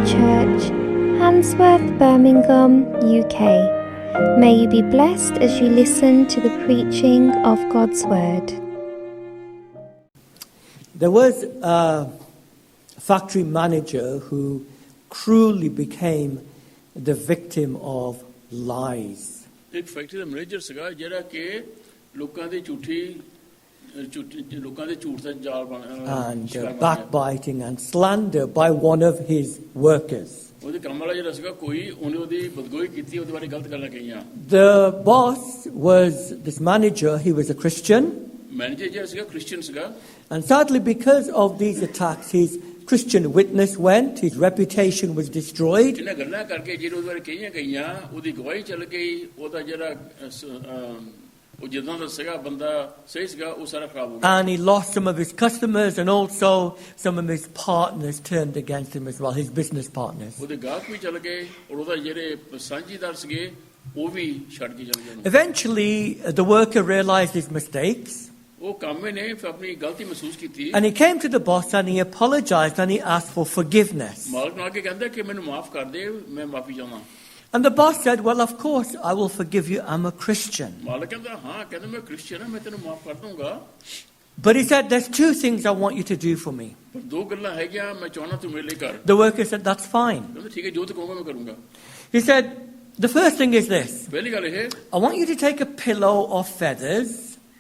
Church, Handsworth, Birmingham, UK. May you be blessed as you listen to the preaching of God's Word. There was a factory manager who cruelly became the victim of lies. एक factory ਦਾ manager ਸੀਗਾ ਜਿਹੜਾ ਕਿ ਲੋਕਾਂ ਦੇ ਲੋਕਾਂ ਦੇ ਝੂਠ ਦਾ ਜਾਲ and backbiting and slander by one of his workers. ਉਹਦੇ ਕੰਮ ਵਾਲਾ ਜਿਹੜਾ ਸੀਗਾ ਕੋਈ ਉਹਨੇ ਉਹਦੀ ਬਦਗੋਈ ਕੀਤੀ ਉਹਦੇ ਬਾਰੇ ਗਲਤ ਗੱਲਾਂ ਕਹੀਆਂ. The boss was this manager. He was a Christian. Manager ਜਿਹੜਾ ਸੀਗਾ ਕ੍ਰਿਸਚੀਅਨ ਸੀਗਾ. And sadly, because of these attacks, his Christian witness went. His reputation was destroyed. ਇਹਨਾਂ ਗੱਲਾਂ ਕਰਕੇ ਜਿਹੜੇ ਉਹਦੇ ਬਾਰੇ ਕਹੀਆਂ ਗਈਆਂ ਉਹਦੀ ਗਵਾਹੀ ਚੱਲ ਗਈ. ਉਹਦਾ ਜਿਹੜਾ ਉਹ ਜਿੱਦਾਂ ਦਾ ਸੀਗਾ ਬੰਦਾ ਸਹੀ ਸੀਗਾ ਉਹ ਸਾਰਾ ਖਰਾਬ ਹੋ ਗਿਆ. And he lost some of his customers, and also some of his partners turned against him as well, his business partners. ਉਹਦੇ ਗਾਹਕ ਵੀ ਚੱਲ ਗਏ ਔਰ ਉਹਦਾ ਜਿਹੜੇ ਸਾਂਝੀਦਾਰ ਸੀਗੇ ਉਹ ਵੀ ਛੱਡ ਕੇ ਚਲੇ ਗਏ. Eventually, the worker realized his mistakes. ਉਹ ਕਾਮੇ ਨੇ ਆਪਣੀ ਗਲਤੀ ਮਹਿਸੂਸ ਕੀਤੀ. And he came to the boss and he apologized and he asked for forgiveness. ਮਾਲਕ ਨੂੰ ਆ ਕੇ ਕਹਿੰਦਾ ਕਿ ਮੈਨੂੰ ਮਾਫ ਕਰ ਦੇ ਮੈਂ ਮਾਫੀ ਚਾਹੁੰਦਾ. And the boss said, well, of course, I will forgive you. I'm a Christian. ਮਾਲਕ ਕਹਿੰਦਾ ਹਾਂ ਕਹਿੰਦਾ ਮੈਂ ਕ੍ਰਿਸਚੀਅਨ ਹਾਂ ਮੈਂ ਤੈਨੂੰ ਮਾਫ ਕਰ ਦੂੰਗਾ. But he said, there's two things I want you to do for me. ਪਰ ਦੋ ਗੱਲਾਂ ਹੈਗੀਆਂ ਮੈਂ ਚਾਹੁੰਦਾ ਤੂੰ ਮੇਰੇ ਲਈ ਕਰ. The worker said, that's fine. ਕਹਿੰਦਾ ਠੀਕ ਹੈ ਜੋ ਤੂੰ ਕਹੋਗਾ ਮੈਂ ਕਰੂੰਗਾ. He said, the first thing is this. ਪਹਿਲੀ ਗੱਲ ਇਹ I want you to take a pillow of feathers.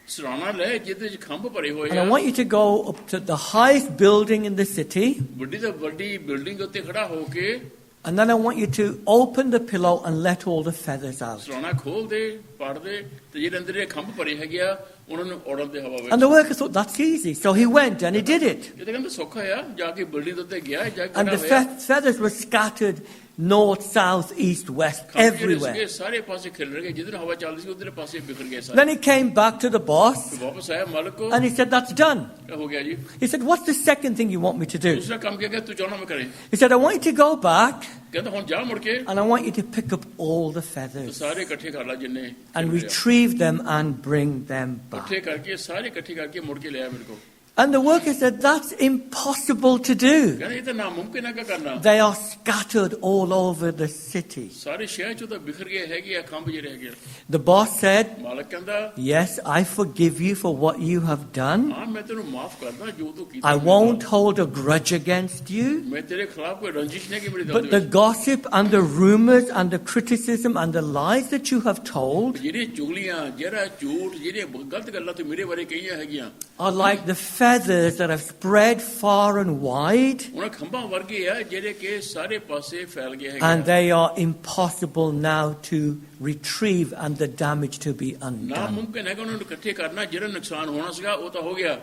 ਸਰਾਣਾ ਲੈ ਜਿਹਦੇ ਵਿੱਚ ਖੰਭ ਭਰੇ ਹੋਏ And I ਆ. want you to go up to the highest building in the city. ਵੱਡੀ ਤੋਂ ਵੱਡੀ ਬਿਲਡਿੰਗ ਉੱਤੇ ਖੜਾ ਹੋ ਕੇ And then I want you to open the pillow and let all the feathers out. ਸਰਾਣਾ ਖੋਲ ਦੇ ਪਾੜ ਦੇ ਤੇ ਜਿਹੜੇ ਅੰਦਰ ਇਹ ਖੰਭ ਭਰੇ ਹੈਗੇ ਆ ਉਹਨਾਂ ਨੂੰ ਉਡਣ ਦੇ ਹਵਾ ਵਿੱਚ. And the worker thought, that's easy. So he went and he did it. ਇਹ ਤਾਂ ਕਹਿੰਦਾ ਸੌਖਾ ਆ ਜਾ ਕੇ ਬਿਲਡਿੰਗ ਉੱਤੇ ਗਿਆ ਜਾ ਕੇ And the ਖੜਾ ਹੋਇਆ. feathers were scattered north, south, east, west, everywhere. ਸਾਰੇ ਪਾਸੇ ਖਿਲ ਰਹੇ ਜਿੱਧਰ ਹਵਾ ਚੱਲਦੀ ਸੀ ਉਧਰ ਪਾਸੇ ਬਿਖਰ ਗਏ ਸਾਰੇ. Then he came back to the boss ਵਾਪਸ ਆਇਆ ਮਾਲਕ ਕੋ. and he said, that's done. ਹੋ ਗਿਆ ਜੀ. He said, what's the second thing you want me to do? ਦੂਸਰਾ ਕੰਮ ਕੀ ਹੈ ਤੂੰ ਚਾਹਣਾ ਮੈਂ ਕਰੇ. He said, I want you to go back ਕਹਿੰਦਾ ਹੁਣ ਜਾ ਮੁੜ ਕੇ and I want you to pick up all the feathers ਸਾਰੇ ਇਕੱਠੇ ਕਰ ਲਾ ਜਿੰਨੇ and retrieve them and bring them back. ਇਕੱਠੇ ਕਰਕੇ ਸਾਰੇ ਇਕੱਠੇ ਕਰਕੇ ਮੁੜ ਕੇ ਲਿਆ ਮੇਰੇ ਕੋ. And the worker said, that's impossible to do. ਕਹਿੰਦਾ ਇਹ ਤਾਂ ਨਾਮੁਮਕਿਨ ਹੈ ਕਰਨਾ. They are scattered all over the city. ਸਾਰੇ ਸ਼ਹਿਰ ਚੋਂ ਤਾਂ ਬਿਖਰ ਗਏ ਹੈਗੇ ਆ ਖੰਭ ਜਿਹੜੇ ਹੈਗੇ. The boss said, ਮਾਲਕ ਕਹਿੰਦਾ yes, I forgive you for what you have done. ਹਾਂ ਮੈਂ ਤੈਨੂੰ ਮਾਫ ਕਰਦਾ ਜੋ ਤੂੰ ਕੀਤਾ. I won't hold a grudge against you. ਮੈਂ ਤੇਰੇ ਖਿਲਾਫ ਕੋਈ ਰੰਜਿਸ਼ ਨਹੀਂ ਕਿ ਮੇਰੀ But the gossip and the rumors and the criticism and the lies that you have told ਜਿਹੜੇ ਚੁਗਲੀਆਂ ਜਿਹੜਾ ਝੂਠ ਜਿਹੜੇ ਗਲਤ ਗੱਲਾਂ ਤੂੰ ਮੇਰੇ ਬਾਰੇ ਕਹੀਆਂ ਹੈਗੀਆਂ are like the feathers that have spread far and wide, ਉਹਨਾਂ ਖੰਭਾਂ ਵਰਗੇ ਆ ਜਿਹੜੇ ਕਿ ਸਾਰੇ ਪਾਸੇ ਫੈਲ ਗਏ and ਹੈਗੇ. they are impossible now to retrieve and the damage to be undone. ਨਾਮੁਮਕਿਨ ਹੈ ਕਿ ਉਹਨਾਂ ਨੂੰ ਇਕੱਠੇ ਕਰਨਾ ਜਿਹੜਾ ਨੁਕਸਾਨ ਹੋਣਾ ਸੀਗਾ ਉਹ ਤਾਂ ਹੋ ਗਿਆ.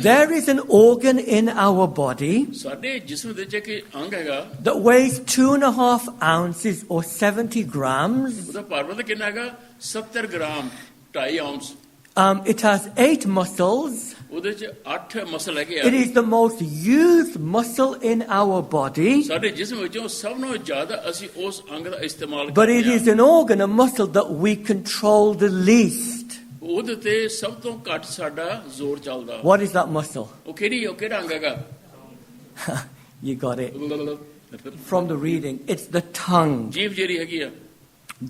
There is an organ in our body ਸਾਡੇ ਜਿਸਮ ਦੇ ਵਿੱਚ ਇੱਕ ਅੰਗ ਹੈਗਾ that weighs 2.5 ounces or 70 grams. ਉਹਦਾ ਭਾਰ ਕਿੰਨਾ ਹੈਗਾ 70 ਗ੍ਰਾਮ 2.5 ਆਉਂਸ. It has 8 muscles. ਉਹਦੇ ਚ 8 ਮਸਲ ਹੈਗੇ It ਆ. is the most used muscle in our body, ਸਾਡੇ ਜਿਸਮ ਵਿੱਚੋਂ ਸਭ ਨਾਲੋਂ ਜ਼ਿਆਦਾ ਅਸੀਂ ਉਸ ਅੰਗ ਦਾ ਇਸਤੇਮਾਲ but it ਕਰਦੇ is an organ, a muscle that we control the least. ਉਹਦੇ ਤੇ ਸਭ ਤੋਂ ਘੱਟ ਸਾਡਾ ਜ਼ੋਰ ਚੱਲਦਾ. What is that muscle? ਉਹ ਕਿਹੜਾ ਅੰਗ ਹੈਗਾ? You got it from the reading. It's the tongue. ਜੀਭ ਜਿਹੜੀ ਹੈਗੀ ਆ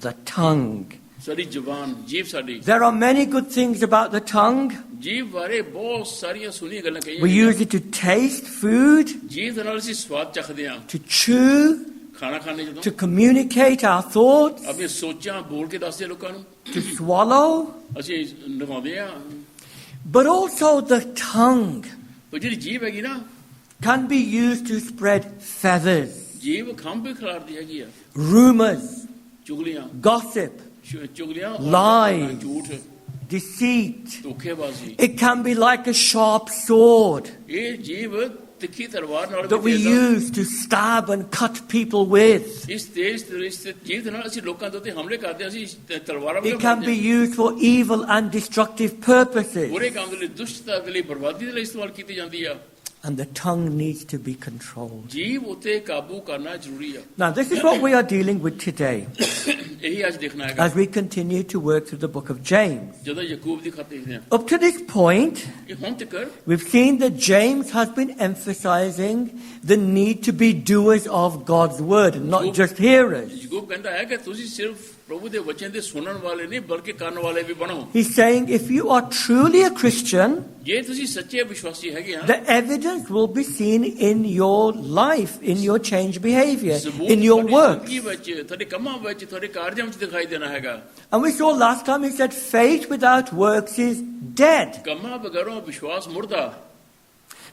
The tongue. ਸਾਡੀ ਜ਼ੁਬਾਨ ਜੀਭ ਸਾਡੀ. There are many good things about the tongue. ਜੀਭ ਬਾਰੇ ਬਹੁਤ ਸਾਰੀਆਂ ਸੁਣੀਆਂ ਗੱਲਾਂ We ਕਹੀਆਂ. use it to taste food, ਜੀਭ ਦੇ ਨਾਲ ਅਸੀਂ ਸਵਾਦ ਚੱਖਦੇ ਹਾਂ. to chew, ਖਾਣਾ ਖਾਣੇ ਜਦੋਂ to communicate our thoughts, ਆਪਣੀ ਸੋਚਾਂ ਬੋਲ ਕੇ ਦੱਸਦੇ ਲੋਕਾਂ ਨੂੰ. to swallow, ਅਸੀਂ ਨਿਭਾਉਂਦੇ ਹਾਂ. but also the tongue ਉਹ ਜਿਹੜੀ ਜੀਭ ਹੈਗੀ ਨਾ can be used to spread feathers, ਜੀਭ ਖੰਭ ਵੀ ਖਿਲਾਰਦੀ ਹੈਗੀ ਆ. rumors, ਚੁਗਲੀਆਂ gossip, ਚੁਗਲੀਆਂ Lies. ਝੂਠ deceit. ਧੋਖੇਬਾਜ਼ੀ. It can be like a sharp sword ਇਹ ਜੀਭ ਤਿੱਖੀ ਤਲਵਾਰ ਨਾਲ that we ਵੀ ਤੇਜ਼ ਆ. use to stab and cut people with. ਇਸ ਤੇਜ਼ ਜੀਭ ਦੇ ਨਾਲ ਅਸੀਂ ਲੋਕਾਂ ਦੇ ਉੱਤੇ ਹਮਲੇ ਕਰਦੇ ਹਾਂ. ਅਸੀਂ ਤਲਵਾਰਾਂ It can be used for evil and destructive purposes. ਬੁਰੇ ਕੰਮ ਦੇ ਲਈ ਦੁਸ਼ਟਤਾ ਦੇ ਲਈ ਬਰਬਾਦੀ ਦੇ ਲਈ ਇਸਤੇਮਾਲ ਕੀਤੀ ਜਾਂਦੀ ਆ. and the tongue needs to be controlled. जीव उते काबू करना जरूरी है। Now, this is what we are dealing with today यही आज देखना है as we continue to work through the book of James. ਜਦੋਂ ਯਾਕੂਬ ਦੀ ਖਾਤੇ हैं Up to this point, कि ਹੁਣ तक we've seen that James has been emphasizing the need to be doers of God's word and not just hearers. Yakub ਕਹਿੰਦਾ ਹੈ ਕਿ ਤੁਸੀਂ ਸਿਰਫ ਪ੍ਰਭੂ ਦੇ ਵਚਨ ਦੇ ਸੁਣਨ ਵਾਲੇ ਨਹੀਂ ਬਲਕਿ ਕਰਨ ਵਾਲੇ ਵੀ ਬਣੋ। He's saying if you are truly a Christian, ਜੇ ਤੁਸੀਂ ਸੱਚੇ ਵਿਸ਼ਵਾਸੀ ਹੈਗੇ ਆ the evidence will be seen in your life, in your changed behavior, ਸਬੂਤ in your ਤੁਹਾਡੀ work. ਜ਼ਿੰਦਗੀ ਵਿੱਚ ਤੁਹਾਡੇ ਕੰਮਾਂ ਵਿੱਚ ਤੁਹਾਡੇ ਕਾਰਜਾਂ ਵਿੱਚ ਦਿਖਾਈ ਦੇਣਾ ਹੈਗਾ। And we saw last time he said faith without works is dead. ਕੰਮਾਂ ਬਗੈਰੋਂ ਵਿਸ਼ਵਾਸ ਮੁਰਦਾ।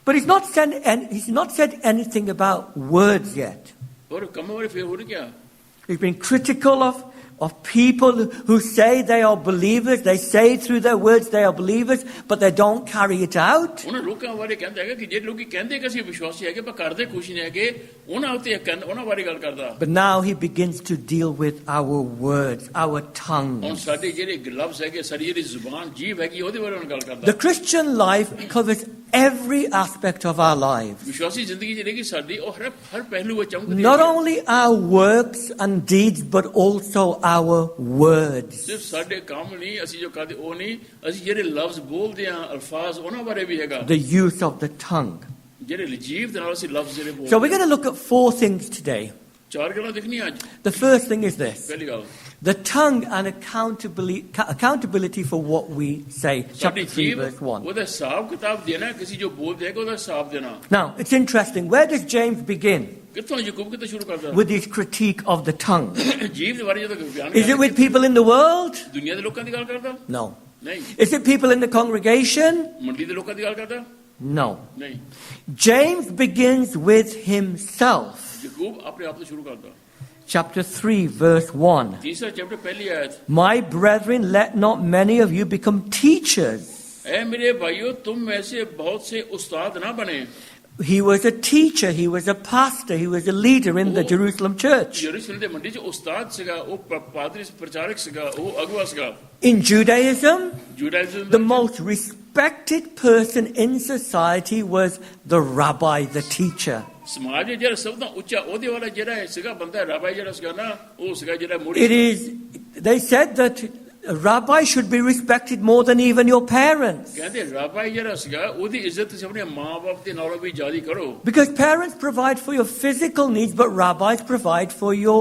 But he's not said anything about words yet. ਔਰ ਕੰਮਾਂ ਬਾਰੇ ਫਿਰ ਹੋਰ ਕਿਆ? He's been critical of people who say they are believers. They say through their words they are believers, but they don't carry it out. ਉਹਨਾਂ ਲੋਕਾਂ ਬਾਰੇ ਕਹਿੰਦਾ ਹੈਗਾ ਕਿ ਜੇ ਲੋਕੀ ਕਹਿੰਦੇ ਕਿ ਅਸੀਂ ਵਿਸ਼ਵਾਸੀ ਹੈਗੇ ਪਰ ਕਰਦੇ ਕੁਝ ਨਹੀਂ ਹੈਗੇ, ਉਹਨਾਂ ਉੱਤੇ ਉਹਨਾਂ ਬਾਰੇ ਗੱਲ ਕਰਦਾ। But now he begins to deal with our words, our ਹੁਣ tongues. ਸਾਡੇ ਜਿਹੜੇ ਲਫ਼ਜ਼ ਹੈਗੇ ਸਾਡੀ ਜਿਹੜੀ ਜ਼ੁਬਾਨ ਜੀਭ ਹੈਗੀ ਉਹਦੇ ਬਾਰੇ ਉਹਨਾਂ ਗੱਲ ਕਰਦਾ। The Christian life covers every aspect of our lives. ਵਿਸ਼ਵਾਸੀ ਜ਼ਿੰਦਗੀ ਜਿਹੜੀ ਸਾਡੀ ਉਹ ਹਰ ਪਹਿਲੂ ਵਿੱਚ ਆਉਂਦੀ Not only our works and deeds, but also our words. ਸਿਰਫ ਸਾਡੇ ਕੰਮ ਨਹੀਂ ਅਸੀਂ ਜੋ ਕਰਦੇ ਉਹ ਨਹੀਂ ਅਸੀਂ ਜਿਹੜੇ ਲਫ਼ਜ਼ ਬੋਲਦੇ ਆ ਅਲਫਾਜ਼ ਉਹਨਾਂ ਬਾਰੇ ਵੀ ਹੈਗਾ The use of the tongue. ਜਿਹੜੇ ਜੀਭ ਦੇ ਨਾਲ ਅਸੀਂ ਲਫ਼ਜ਼ ਜਿਹੜੇ So ਬੋਲਦੇ we're going to look at four things today. ਚਾਰ ਗੱਲਾਂ ਦੇਖਣੀਆਂ ਅੱਜ। The first thing is this. ਪਹਿਲੀ ਗੱਲ The tongue and accountability for what we say. ਸਾਡੀ Chapter 3 ਜੀਭ verse 1. ਉਹਦਾ ਹਿਸਾਬ ਕਿਤਾਬ ਦੇਣਾ ਕਿਸੇ ਜੋ ਬੋਲਦੇ ਹੈਗਾ ਉਹਦਾ ਹਿਸਾਬ ਦੇਣਾ। Now, it's interesting. Where does James begin ਕਿੱਥੋਂ ਯਾਕੂਬ ਕਿੱਥੋਂ ਸ਼ੁਰੂ ਕਰਦਾ? with his critique of the tongue? ਜੀਭ ਦੇ ਬਾਰੇ ਜਦੋਂ ਬਿਆਨ Is it with people in the world? ਦੁਨੀਆ ਦੇ ਲੋਕਾਂ ਦੀ ਗੱਲ ਕਰਦਾ? No. ਨਹੀਂ। Is it people in the congregation? ਮੰਡੀ ਦੇ ਲੋਕਾਂ ਦੀ ਗੱਲ ਕਰਦਾ? No. ਨਹੀਂ। James begins with himself. Yakub ਆਪਣੇ ਆਪ ਤੋਂ ਸ਼ੁਰੂ ਕਰਦਾ। Chapter 3 verse 1. ਤੀਸਰਾ ਚੈਪਟਰ ਪਹਿਲੀ ਆਇਤ। My brethren, let not many of you become teachers. ऐ मेरे भाइयों तुम में से बहुत से उस्ताद ना बने। He was a teacher, he was a pastor, he was a leader in the Jerusalem church. यरूशलेम ਦੇ ਮੰਡੀ 'ਚ ਉਸਤਾਦ ਸੀਗਾ, ਉਹ ਪਾਦਰੀ ਪ੍ਰਚਾਰਕ ਸੀਗਾ, ਉਹ ਅਗਵਾ ਸੀਗਾ। In Judaism, Judaism the most respected person in society was the rabbi, the teacher. ਸਮਾਜ ਵਿੱਚ ਜਿਹੜਾ ਸਭ ਤੋਂ ਉੱਚਾ ਉਹਦੇ ਵਾਲਾ ਜਿਹੜਾ ਸੀਗਾ ਬੰਦਾ ਰਾਬਾਈ ਜਿਹੜਾ ਸੀਗਾ ਨਾ ਉਹ ਸੀਗਾ ਜਿਹੜਾ ਮੋੜੀ। It is, they said that a rabbi should be respected more than even your parents. ਕਹਿੰਦੇ ਰਾਬਾਈ ਜਿਹੜਾ ਸੀਗਾ ਉਹਦੀ ਇੱਜ਼ਤ ਤੁਸੀਂ ਆਪਣੇ ਮਾਂ-ਬਾਪ ਦੇ ਨਾਲੋਂ ਵੀ ਜ਼ਿਆਦਾ ਕਰੋ। Because parents provide for your physical needs, but rabbis provide for your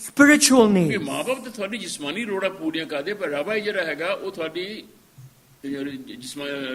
spiritual ਕਿ needs. ਮਾਂ-ਬਾਪ ਤੇ ਤੁਹਾਡੀ ਜਿਸਮਾਨੀ ਲੋੜਾਂ ਪੂਰੀਆਂ ਕਰਦੇ ਪਰ ਰਾਬਾਈ ਜਿਹੜਾ ਹੈਗਾ ਉਹ ਤੁਹਾਡੀ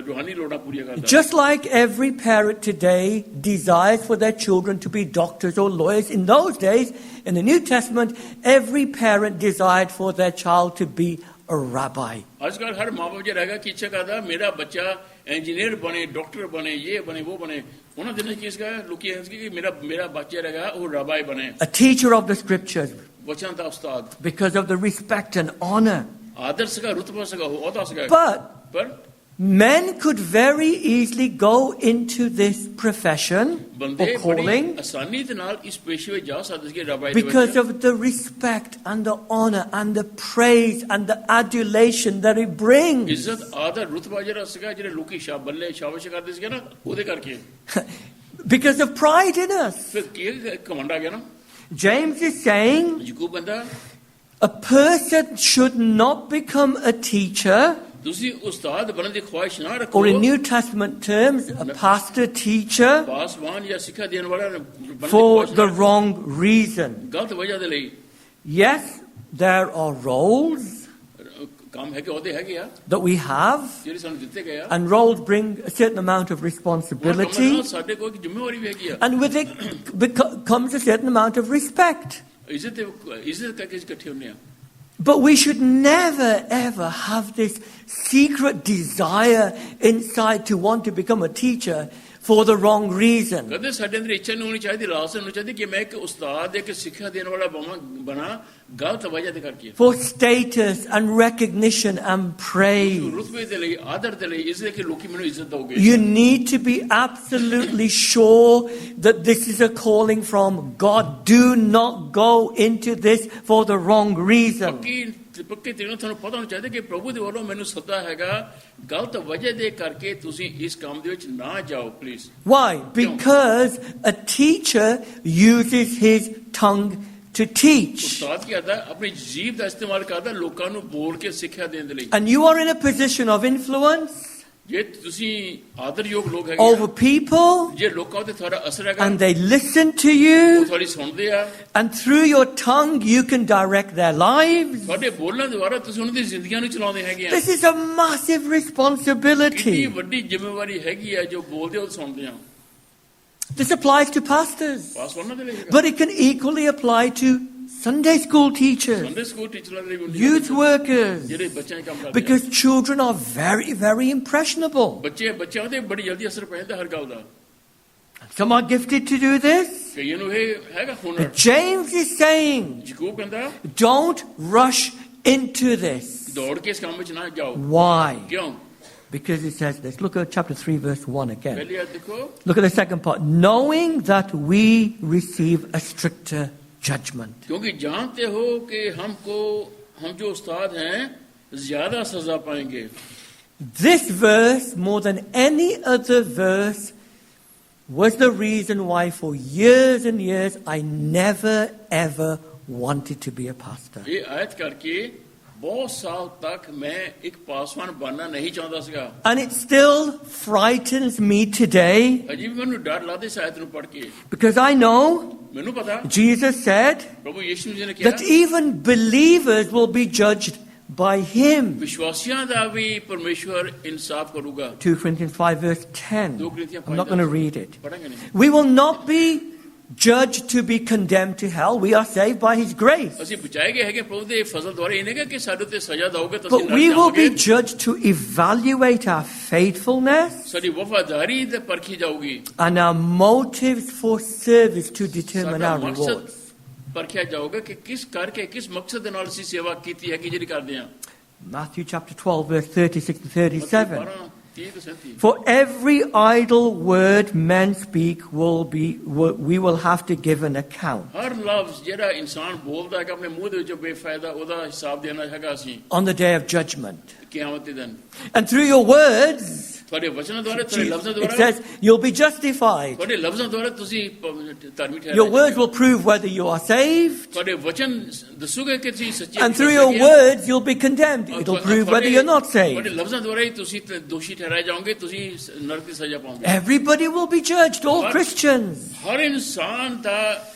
ਰੂਹਾਨੀ ਲੋੜਾਂ ਪੂਰੀਆਂ ਕਰਦਾ। Just like every parent today desires for their children to be doctors or lawyers, in those days, in the New Testament, every parent desired for their child to be a rabbi. ਅੱਜ ਕੱਲ੍ਹ ਹਰ ਮਾਂ-ਬਾਪ ਜਿਹੜਾ ਹੈਗਾ ਕਿ ਇੱਛਾ ਕਰਦਾ ਮੇਰਾ ਬੱਚਾ ਇੰਜੀਨੀਅਰ ਬਣੇ, ਡਾਕਟਰ ਬਣੇ, ਇਹ ਬਣੇ, ਉਹ ਬਣੇ। ਉਹਨਾਂ ਦਿਨਾਂ 'ਚ ਕੀ ਸੀਗਾ ਲੋਕੀ ਇਹ ਸੀ ਕਿ ਮੇਰਾ ਬੱਚਾ ਹੈਗਾ ਉਹ ਰਾਬਾਈ ਬਣੇ। A teacher of the scriptures ਵਚਨ ਦਾ ਉਸਤਾਦ because of the respect and honor. ਆਦਰ ਸੀਗਾ, ਰੁਤਬਾ ਸੀਗਾ, ਉਹ ਅਹੁਦਾ ਸੀਗਾ। But men could very easily go into this profession or ਬੰਦੇ calling ਬੜੀ ਆਸਾਨੀ ਦੇ ਨਾਲ ਇਸ ਪੇਸ਼ੇ ਵਿੱਚ ਜਾ ਸਕਦੇ ਸੀ ਰਾਬਾਈ ਦੇ because ਵਿੱਚ of the respect and the honor and the praise and the adulation that it brings. ਇੱਜ਼ਤ ਆਦਰ ਰੁਤਬਾ ਜਿਹੜਾ ਸੀਗਾ ਜਿਹੜੇ ਲੋਕੀ ਬੱਲੇ ਸ਼ਾਬਾਸ਼ ਕਰਦੇ ਸੀਗੇ ਨਾ ਉਹਦੇ ਕਰਕੇ Because of pride in us. ਫਿਰ ਕੀ ਘਮੰਡ ਆ ਗਿਆ ਨਾ। James is saying ਯਾਕੂਬ ਕਹਿੰਦਾ a person should not become a teacher, ਤੁਸੀਂ ਉਸਤਾਦ ਬਣਨ ਦੀ ਖੁਆਇਸ਼ ਨਾ ਰੱਖੋ। or in New Testament terms, a pastor, teacher, Paswan ਜਾਂ ਸਿੱਖਿਆ ਦੇਣ ਵਾਲਾ ਬਣਨ ਦੀ for ਖੁਆਇਸ਼ the ਨਾ wrong reason. ਗਲਤ ਵਜ੍ਹਾ ਦੇ ਲਈ। Yes, there are roles ਕੰਮ ਹੈਗੇ ਉਹਦੇ ਹੈਗੇ ਆ that we have, ਜਿਹੜੇ ਸਾਨੂੰ ਦਿੱਤੇ ਗਏ ਆ। and roles bring a certain amount of ਉਹਨਾਂ ਕੰਮਾਂ responsibility, ਨਾਲ ਸਾਡੇ ਕੋਲ ਇੱਕ ਜ਼ਿੰਮੇਵਾਰੀ ਵੀ ਹੈਗੀ ਆ। and with it comes a certain amount of respect. ਇੱਜ਼ਤ ਕਰਕੇ ਇਕੱਠੇ ਹੁੰਦੇ ਆ। But we should never ever have this secret desire inside to want to become a teacher for the wrong reason. ਕਦੇ ਸਾਡੇ ਅੰਦਰ ਇੱਛਾ ਨਹੀਂ ਹੋਣੀ ਚਾਹੀਦੀ, ਲਾਲਸਾ ਨਹੀਂ ਹੋਣੀ ਚਾਹੀਦੀ ਕਿ ਮੈਂ ਇੱਕ ਉਸਤਾਦ ਇੱਕ ਸਿੱਖਿਆ ਦੇਣ ਵਾਲਾ ਬਣਾ ਗਲਤ ਵਜ੍ਹਾ ਦੇ ਕਰਕੇ। For status and recognition and praise. ਰੁਤਬੇ ਦੇ ਲਈ, ਆਦਰ ਦੇ ਲਈ, ਇਸ ਲਈ ਕਿ ਲੋਕੀ ਮੈਨੂੰ ਇੱਜ਼ਤ ਦੋਗੇ। You need to be absolutely sure that this is a calling from God. Do not go into this for the wrong reason. ਪੱਕੇ ਤਰੀਕੇ ਨਾਲ ਤੁਹਾਨੂੰ ਪਤਾ ਹੋਣਾ ਚਾਹੀਦਾ ਕਿ ਪ੍ਰਭੂ ਦੇ ਵੱਲੋਂ ਮੈਨੂੰ ਸੱਦਾ ਹੈਗਾ ਗਲਤ ਵਜ੍ਹਾ ਦੇ ਕਰਕੇ ਤੁਸੀਂ ਇਸ ਕੰਮ ਦੇ ਵਿੱਚ ਨਾ ਜਾਓ please Why? Because a teacher uses his tongue to teach. ਉਸਤਾਦ ਕੀ ਕਰਦਾ ਆਪਣੀ ਜੀਭ ਦਾ ਇਸਤੇਮਾਲ ਕਰਦਾ ਲੋਕਾਂ ਨੂੰ ਬੋਲ ਕੇ ਸਿੱਖਿਆ ਦੇਣ ਦੇ ਲਈ And you are in a position of influence ਜੇ ਤੁਸੀਂ ਆਦਰਯੋਗ ਲੋਕ over ਹੈਗੇ people ਜੇ ਲੋਕਾਂ ਤੇ ਤੁਹਾਡਾ ਅਸਰ ਹੈਗਾ and they listen to ਉਹ you, ਤੁਹਾਡੀ ਸੁਣਦੇ ਆ and through your tongue you can direct their lives. ਤੁਹਾਡੇ ਬੋਲਣ ਦੁਆਰਾ ਤੁਸੀਂ ਉਹਨਾਂ ਦੀ ਜ਼ਿੰਦਗੀਆਂ ਨੂੰ ਚਲਾਉਂਦੇ ਹੈਗੇ ਆ This is a massive ਕਿੰਨੀ responsibility. ਵੱਡੀ ਜ਼ਿੰਮੇਵਾਰੀ ਹੈਗੀ ਆ ਜੋ ਬੋਲਦੇ ਹੋ ਸੁਣਦੇ ਆ This applies to pastors, ਪਾਸ ਉਹਨਾਂ ਦੇ ਲਈ ਹੈਗਾ but it can equally apply to Sunday school teachers, Sunday school ਟੀਚਰਾਂ ਦੇ ਲਈ ਵੀ youth workers, ਜਿਹੜੇ ਬੱਚਿਆਂ ਦੇ ਕੰਮ ਕਰਦੇ ਆ because children are very, very impressionable. ਬੱਚਿਆਂ ਤੇ ਬੜੀ ਜਲਦੀ ਅਸਰ ਪੈ ਜਾਂਦਾ ਹਰ ਗੱਲ ਦਾ Some are gifted to do this. ਕਈਆਂ ਨੂੰ ਇਹ ਹੈਗਾ ਹੁਨਰ But James is saying, Yakub ਕਹਿੰਦਾ don't rush into this. ਦੌੜ ਕੇ ਇਸ ਕੰਮ ਵਿੱਚ ਨਾ ਜਾਓ Why? ਕਿਉਂ Because it says this. Look at chapter 3, verse 1 again. ਪਹਿਲੀ ਆ ਦੇਖੋ Look at the second part. Knowing that we receive a stricter judgment. क्योंकि जानते हो कि हम जो उस्ताद हैं ज्यादा सजा पाएंगे This verse, more than any other verse, was the reason why for years and years I never ever wanted to be a pastor. ये आयत करके बहुत साल तक मैं एक पासवान बनना नहीं चाहता सीगा And it still frightens me today अजी भी मैंने डर लाते इस आयत ਨੂੰ ਪੜ੍ਹ ਕੇ because I know ਮੈਨੂੰ ਪਤਾ Jesus said प्रभु यीशु जी ने किया that even believers will be judged by him. विश्वासियों ਦਾ ਵੀ ਪਰਮੇਸ਼ਵਰ ਇਨਸਾਫ ਕਰੂਗਾ 2 Corinthians 5 verse 10. I'm not going to read it. ਪੜਾਂਗੇ ਨਹੀਂ We will not be judged to be condemned to hell. We are saved by his grace. ਅਸੀਂ ਬਚਾਏ ਗਏ ਹੈਗੇ ਪ੍ਰਭੂ ਦੇ ਫਜ਼ਲ ਦੁਆਰਾ ਇਹ ਨਹੀਂ ਕਿ ਸਾਡੇ ਤੇ ਸਜ਼ਾ ਦੋਗੇ ਤੁਸੀਂ But ਨਰਕ we will be ਜਾਓਗੇ judged to evaluate our faithfulness ਸਾਡੀ ਵਫਾਦਾਰੀ ਤੇ ਪਰਖੀ ਜਾਊਗੀ and our motives for service to determine ਸਾਡਾ our ਮਕਸਦ rewards. ਪਰਖਿਆ ਜਾਊਗਾ ਕਿ ਕਿਸ ਕਰਕੇ ਕਿਸ ਮਕਸਦ ਦੇ ਨਾਲ ਅਸੀਂ ਸੇਵਾ ਕੀਤੀ ਹੈਗੀ ਜਿਹੜੀ ਕਰਦੇ ਹਾਂ Matthew chapter 12 verse 36 to 37. 30 ਤੋਂ 37 For every idle word men speak we will have to give an account. ਹਰ ਲਫ਼ਜ਼ ਜਿਹੜਾ ਇਨਸਾਨ ਬੋਲਦਾ ਹੈਗਾ ਆਪਣੇ ਮੂੰਹ ਦੇ ਵਿੱਚੋਂ ਬੇਫਾਇਦਾ ਉਹਦਾ ਹਿਸਾਬ ਦੇਣਾ ਹੈਗਾ ਅਸੀਂ On the day of judgment. Qayamat ਦੇ ਦਿਨ And through your words, ਤੁਹਾਡੇ ਵਚਨਾਂ ਦੁਆਰਾ ਤੁਹਾਡੇ ਲਫ਼ਜ਼ਾਂ it ਦੁਆਰਾ says you'll be justified. ਤੁਹਾਡੇ ਲਫ਼ਜ਼ਾਂ ਦੁਆਰਾ ਤੁਸੀਂ ਧਰਮੀ Your words ਠਹਿਰਾਏ will prove whether you are saved. ਤੁਹਾਡੇ ਵਚਨ ਦੱਸੂਗੇ ਕਿ ਤੁਸੀਂ ਸੱਚੇ And through your words, you'll be condemned. It'll prove whether you're not ਤੁਹਾਡੇ saved. ਲਫ਼ਜ਼ਾਂ ਦੁਆਰਾ ਹੀ ਤੁਸੀਂ ਦੋਸ਼ੀ ਠਹਿਰਾਏ ਜਾਓਗੇ ਤੁਸੀਂ ਨਰਕ ਦੀ ਸਜ਼ਾ ਪਾਓਗੇ Everybody will be judged, all Christians. ਹਰ ਇਨਸਾਨ ਦਾ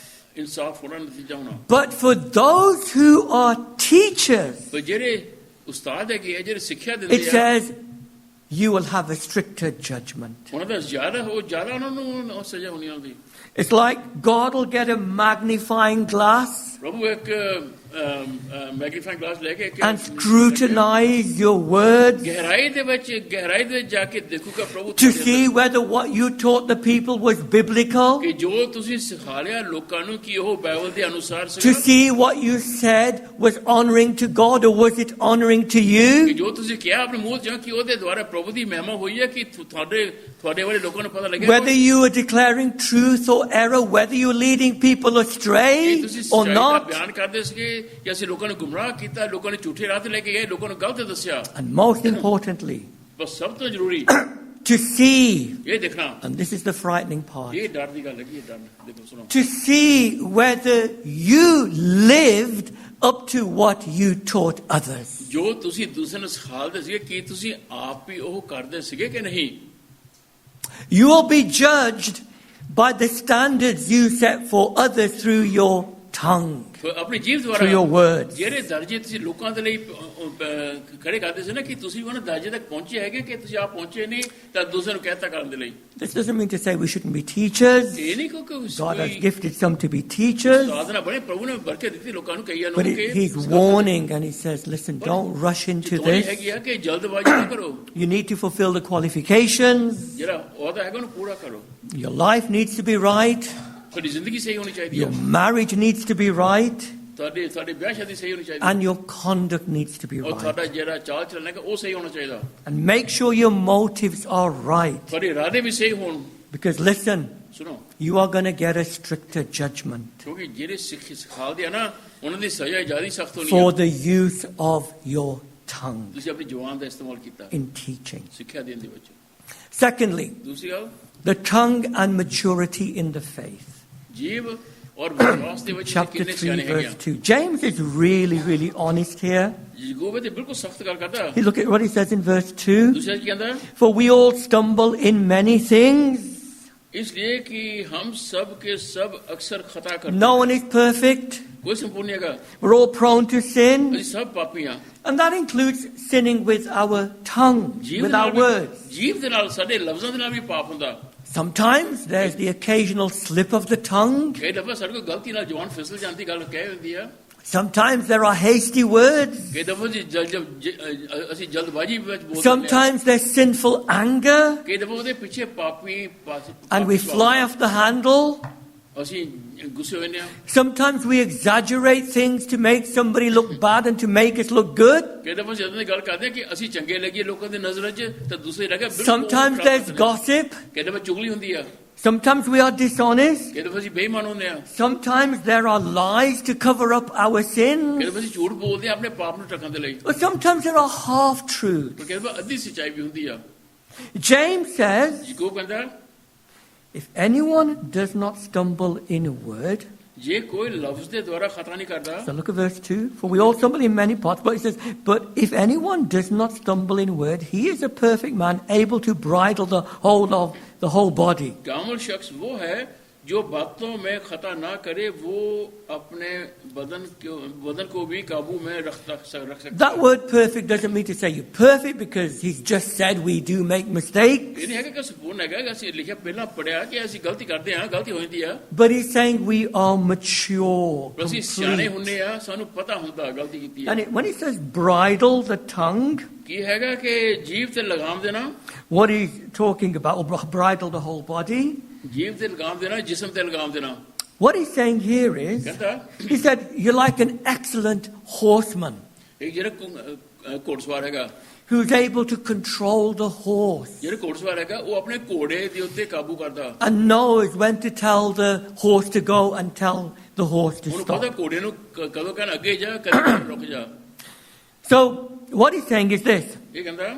ਇਨਸਾਫ ਹੋਣਾ ਨਤੀਜਾ ਹੋਣਾ But for those who are teachers, ਪਰ ਜਿਹੜੇ ਉਸਤਾਦ ਹੈਗੇ ਆ ਜਿਹੜੇ ਸਿੱਖਿਆ it ਦਿੰਦੇ ਆ says you will have a stricter judgment. ਉਹਨਾਂ ਦਾ ਜ਼ਿਆਦਾ ਉਹਨਾਂ ਨੂੰ ਸਜ਼ਾ ਹੋਣੀ ਹੁੰਦੀ It's like God will get a magnifying glass ਪ੍ਰਭੂ ਇੱਕ ਮੈਗਨੀਫਾਈਂਗ ਗਲਾਸ ਲੈ ਕੇ and scrutinize your words ਗਹਿਰਾਈ ਦੇ ਵਿੱਚ ਜਾ ਕੇ ਦੇਖੂਗਾ ਪ੍ਰਭੂ to see whether what you taught the people was biblical, ਕਿ ਜੋ ਤੁਸੀਂ ਸਿਖਾਲਿਆ ਲੋਕਾਂ ਨੂੰ ਕਿ ਉਹ ਬਾਈਬਲ ਦੇ ਅਨੁਸਾਰ to ਸੀਗਾ see what you said was honoring to God or was it honoring to ਕਿ you. ਜੋ ਤੁਸੀਂ ਕਿਹਾ ਆਪਣੇ ਮੂੰਹ ਚ ਕਿ ਉਹਦੇ ਦੁਆਰਾ ਪ੍ਰਭੂ ਦੀ ਮਹਿਮਾ ਹੋਈ ਹੈ ਕਿ ਤੁਹਾਡੇ ਵਾਲੇ ਲੋਕਾਂ ਨੂੰ ਪਤਾ ਲੱਗਿਆ Whether you are declaring truth or error, whether you're leading people astray ਤੁਸੀਂ or ਸੱਚਾਈ ਦਾ not, ਬਿਆਨ ਕਰਦੇ ਸੀਗੇ ਕਿ ਅਸੀਂ ਲੋਕਾਂ ਨੂੰ ਗੁੰਮਰਾਹ ਕੀਤਾ ਲੋਕਾਂ ਨੂੰ ਝੂਠੇ ਰਾਹ ਤੇ ਲੈ ਕੇ ਗਏ ਲੋਕਾਂ ਨੂੰ ਗਲਤ ਦੱਸਿਆ and most importantly, ਬਸ ਸਭ ਤੋਂ ਜ਼ਰੂਰੀ to see, ਇਹ ਦੇਖਣਾ and this is the frightening part, ਇਹ ਡਰ ਦੀ ਗੱਲ ਹੈਗੀ ਇਹ ਡਰ ਦੇਖੋ ਸੁਣੋ to see whether you lived up to what you taught others. ਜੋ ਤੁਸੀਂ ਦੂਸਰੇ ਨੂੰ ਸਿਖਾਉਂਦੇ ਸੀਗੇ ਕੀ ਤੁਸੀਂ ਆਪ ਵੀ ਉਹ ਕਰਦੇ ਸੀਗੇ ਕਿ ਨਹੀਂ You will be judged by the standards you set for others through your tongue, ਆਪਣੀ ਜੀਭ through your ਦੁਆਰਾ words. ਜਿਹੜੇ ਦਰਜੇ ਤੁਸੀਂ ਲੋਕਾਂ ਦੇ ਲਈ ਖੜੇ ਕਰਦੇ ਸੀ ਨਾ ਕਿ ਤੁਸੀਂ ਉਹਨਾਂ ਦਰਜੇ ਤੱਕ ਪਹੁੰਚੇ ਹੈਗੇ ਕਿ ਤੁਸੀਂ ਆਪ ਪਹੁੰਚੇ ਨਹੀਂ ਤਾਂ ਦੂਸਰੇ ਨੂੰ ਕਹਿਤਾ ਕਰਨ ਦੇ ਲਈ This doesn't mean to say we shouldn't be teachers. ਇਹ ਨਹੀਂ ਕਿ God has gifted some to be teachers. ਸਾਧਨਾ ਬਣੇ ਪ੍ਰਭੂ ਨੇ ਬਰਕਤ ਦਿੱਤੀ ਲੋਕਾਂ ਨੂੰ ਕਈਆਂ ਨੂੰ But ਕਿ he's warning and he says, listen, don't rush into ਚੇਤਾਵਨੀ this. ਹੈਗੀ ਆ ਕਿ ਜਲਦਬਾਜ਼ੀ ਨਾ ਕਰੋ You need to fulfill the qualifications. ਜਿਹੜਾ ਉਹਦਾ ਹੈਗਾ ਉਹਨੂੰ ਪੂਰਾ ਕਰੋ Your life needs to be right. ਤੁਹਾਡੀ ਜ਼ਿੰਦਗੀ ਸਹੀ ਹੋਣੀ ਚਾਹੀਦੀ Your ਹੈ marriage needs to be right. ਤੁਹਾਡੇ ਵਿਆਹ ਸ਼ਾਦੀ ਸਹੀ ਹੋਣੀ ਚਾਹੀਦੀ ਹੈ And your conduct needs to be ਔਰ right. ਤੁਹਾਡਾ ਜਿਹੜਾ ਚਾਲ ਚੱਲਣਾ ਹੈ ਉਹ ਸਹੀ ਹੋਣਾ ਚਾਹੀਦਾ And make sure your motives are right. ਤੁਹਾਡੇ ਇਰਾਦੇ ਵੀ ਸਹੀ ਹੋਣ Because listen, ਸੁਣੋ you are going to get a stricter judgment ਕਿਉਂਕਿ ਜਿਹੜੇ ਸਿਖਾਲਦੇ ਆ ਨਾ ਉਹਨਾਂ ਦੀ ਸਜ਼ਾ ਜ਼ਿਆਦਾ ਸਖਤ ਹੋਣੀ for ਹੈ the use of your tongue ਤੁਸੀਂ ਆਪਣੀ ਜ਼ੁਬਾਨ ਦਾ ਇਸਤੇਮਾਲ ਕੀਤਾ in teaching. ਸਿੱਖਿਆ ਦੇਣ ਦੇ ਵਿੱਚ Secondly, ਦੂਸਰੀ ਗੱਲ the tongue and maturity in the faith. ਜੀਵ ਔਰ ਵਿਸ਼ਵਾਸ ਦੇ ਵਿੱਚ Chapter ਕਿੰਨੇ 3, ਸਿਆਣੇ ਹੈਗੇ verse 2. James is really, really honest here. Yakub ਤੇ ਬਿਲਕੁਲ ਸਖਤ ਗੱਲ ਕਰਦਾ You look at what he says in verse 2. ਦੂਸਰਾ ਕੀ ਕਹਿੰਦਾ For we all stumble in many things. इसलिए कि हम सब के सब अक्सर खता करते No one is perfect. कोई संपूर्ण नहीं है We're all prone to sin. ਅਸੀਂ ਸਭ ਪਾਪੀ ਹਾਂ And that includes sinning with our tongue, with our words. ਜੀਵ ਦੇ ਨਾਲ ਸਾਡੇ ਲਫ਼ਜ਼ਾਂ ਦੇ ਨਾਲ ਵੀ ਪਾਪ ਹੁੰਦਾ Sometimes there's the occasional slip of the tongue. ਕਈ ਦਫਾ ਸਾਡੇ ਕੋਲ ਗਲਤੀ ਨਾਲ ਜ਼ੁਬਾਨ ਫਿਸਲ ਜਾਂਦੀ ਗੱਲ ਕਹਿ ਹੁੰਦੀ ਆ Sometimes there are hasty words. ਕਈ ਦਫਾ ਅਸੀਂ ਜਲਦਬਾਜ਼ੀ ਵਿੱਚ ਬੋਲਦੇ ਹਾਂ Sometimes there's sinful anger. ਕਈ ਦਫਾ ਉਹਦੇ ਪਿੱਛੇ ਪਾਪੀ And we fly off the handle. ਅਸੀਂ ਗੁੱਸੇ ਹੋਏ ਹਾਂ Sometimes we exaggerate things to make somebody look bad and to make us look good. ਕਈ ਦਫਾ ਜਦੋਂ ਦੀ ਗੱਲ ਕਰਦੇ ਹਾਂ ਕਿ ਅਸੀਂ ਚੰਗੇ ਲੱਗੀਏ ਲੋਕਾਂ ਦੀ ਨਜ਼ਰ 'ਚ ਤਾਂ ਦੂਸਰੇ ਲੱਗੇ Sometimes there's gossip. ਕਈ ਦਫਾ ਚੁਗਲੀ ਹੁੰਦੀ ਆ Sometimes we are dishonest. ਕਈ ਦਫਾ ਅਸੀਂ ਬੇਈਮਾਨ ਹੁੰਦੇ ਆ Sometimes there are lies to cover up our ਕਈ sins. ਦਫਾ ਅਸੀਂ ਝੂਠ ਬੋਲਦੇ ਆ ਆਪਣੇ ਪਾਪ ਨੂੰ ਢੱਕਣ ਦੇ ਲਈ Or sometimes there are half truths. ਕਈ ਦਫਾ ਅੱਧੀ ਸੱਚਾਈ ਵੀ ਹੁੰਦੀ ਆ James says, ਯਾਕੂਬ ਕਹਿੰਦਾ if anyone does not stumble in a word, ਜੇ ਕੋਈ ਲਫ਼ਜ਼ ਦੇ ਦੁਆਰਾ ਖਤਰਾ ਨਹੀਂ ਕਰਦਾ so look at verse 2, for we all stumble in many parts, but it says, but if anyone does not stumble in a word, he is a perfect man, able to bridle the whole of the whole body. कामल शख्स वो है जो बातों में खता ना करे वो अपने बदन को भी काबू में रख सकता That word perfect doesn't mean to say you're perfect because he's just said we do make mistakes. ये नहीं है कि संपूर्ण है कि ਅਸੀਂ ਲਿਖਿਆ ਪਹਿਲਾਂ ਪੜਿਆ ਕਿ ਅਸੀਂ ਗਲਤੀ ਕਰਦੇ ਹਾਂ ਗਲਤੀ ਹੋ ਜਾਂਦੀ ਆ But he's saying we are mature, ਪਰ ਅਸੀਂ ਸਿਆਣੇ complete. ਹੁੰਨੇ ਆ ਸਾਨੂੰ ਪਤਾ ਹੁੰਦਾ ਗਲਤੀ ਕੀਤੀ ਹੈ And when he says bridle the tongue, ਕੀ ਹੈਗਾ ਕਿ ਜੀਭ ਤੇ ਲਗਾਮ ਦੇਣਾ what he's talking about, or bridle the whole body, ਜੀਭ ਤੇ ਲਗਾਮ ਦੇਣਾ ਜਿਸਮ ਤੇ ਲਗਾਮ ਦੇਣਾ what he's saying here is, ਕਹਿੰਦਾ he said, you're like an excellent horseman ਇੱਕ ਜਿਹੜਾ ਘੋੜਸਵਾਰ ਹੈਗਾ who's able to control the horse ਜਿਹੜਾ ਘੋੜਸਵਾਰ ਹੈਗਾ ਉਹ ਆਪਣੇ ਘੋੜੇ ਦੇ ਉੱਤੇ ਕਾਬੂ ਕਰਦਾ and knows when to tell the horse to go and tell the horse to ਉਹਨੂੰ stop. ਪਤਾ ਘੋੜੇ ਨੂੰ ਕਦੋਂ ਕਹਿਣਾ ਅੱਗੇ ਜਾ ਕਦੋਂ ਰੁਕ ਜਾ So what he's saying is this, ਇਹ ਕਹਿੰਦਾ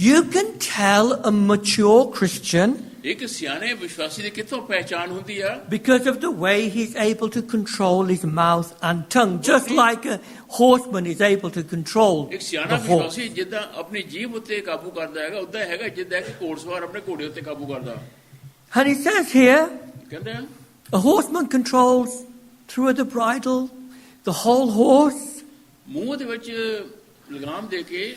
you can tell a mature Christian ਇੱਕ ਸਿਆਣੇ ਵਿਸ਼ਵਾਸੀ ਦੀ ਕਿੱਥੋਂ ਪਹਿਚਾਨ ਹੁੰਦੀ ਆ because of the way he's able to control his mouth and tongue, just like a horseman is able to control ਇੱਕ ਸਿਆਣਾ the horse. ਵਿਸ਼ਵਾਸੀ ਜਿੱਦਾਂ ਆਪਣੀ ਜੀਭ ਉੱਤੇ ਕਾਬੂ ਕਰਦਾ ਹੈਗਾ ਉਦਾਂ ਹੈਗਾ ਜਿੱਦਾਂ ਕਿ ਘੋੜਸਵਾਰ ਆਪਣੇ ਘੋੜੇ ਉੱਤੇ ਕਾਬੂ ਕਰਦਾ And he says here, ਕਹਿੰਦੇ ਆ a horseman controls through the bridle the whole horse. ਮੂੰਹ ਦੇ ਵਿੱਚ ਲਗਾਮ ਦੇ ਕੇ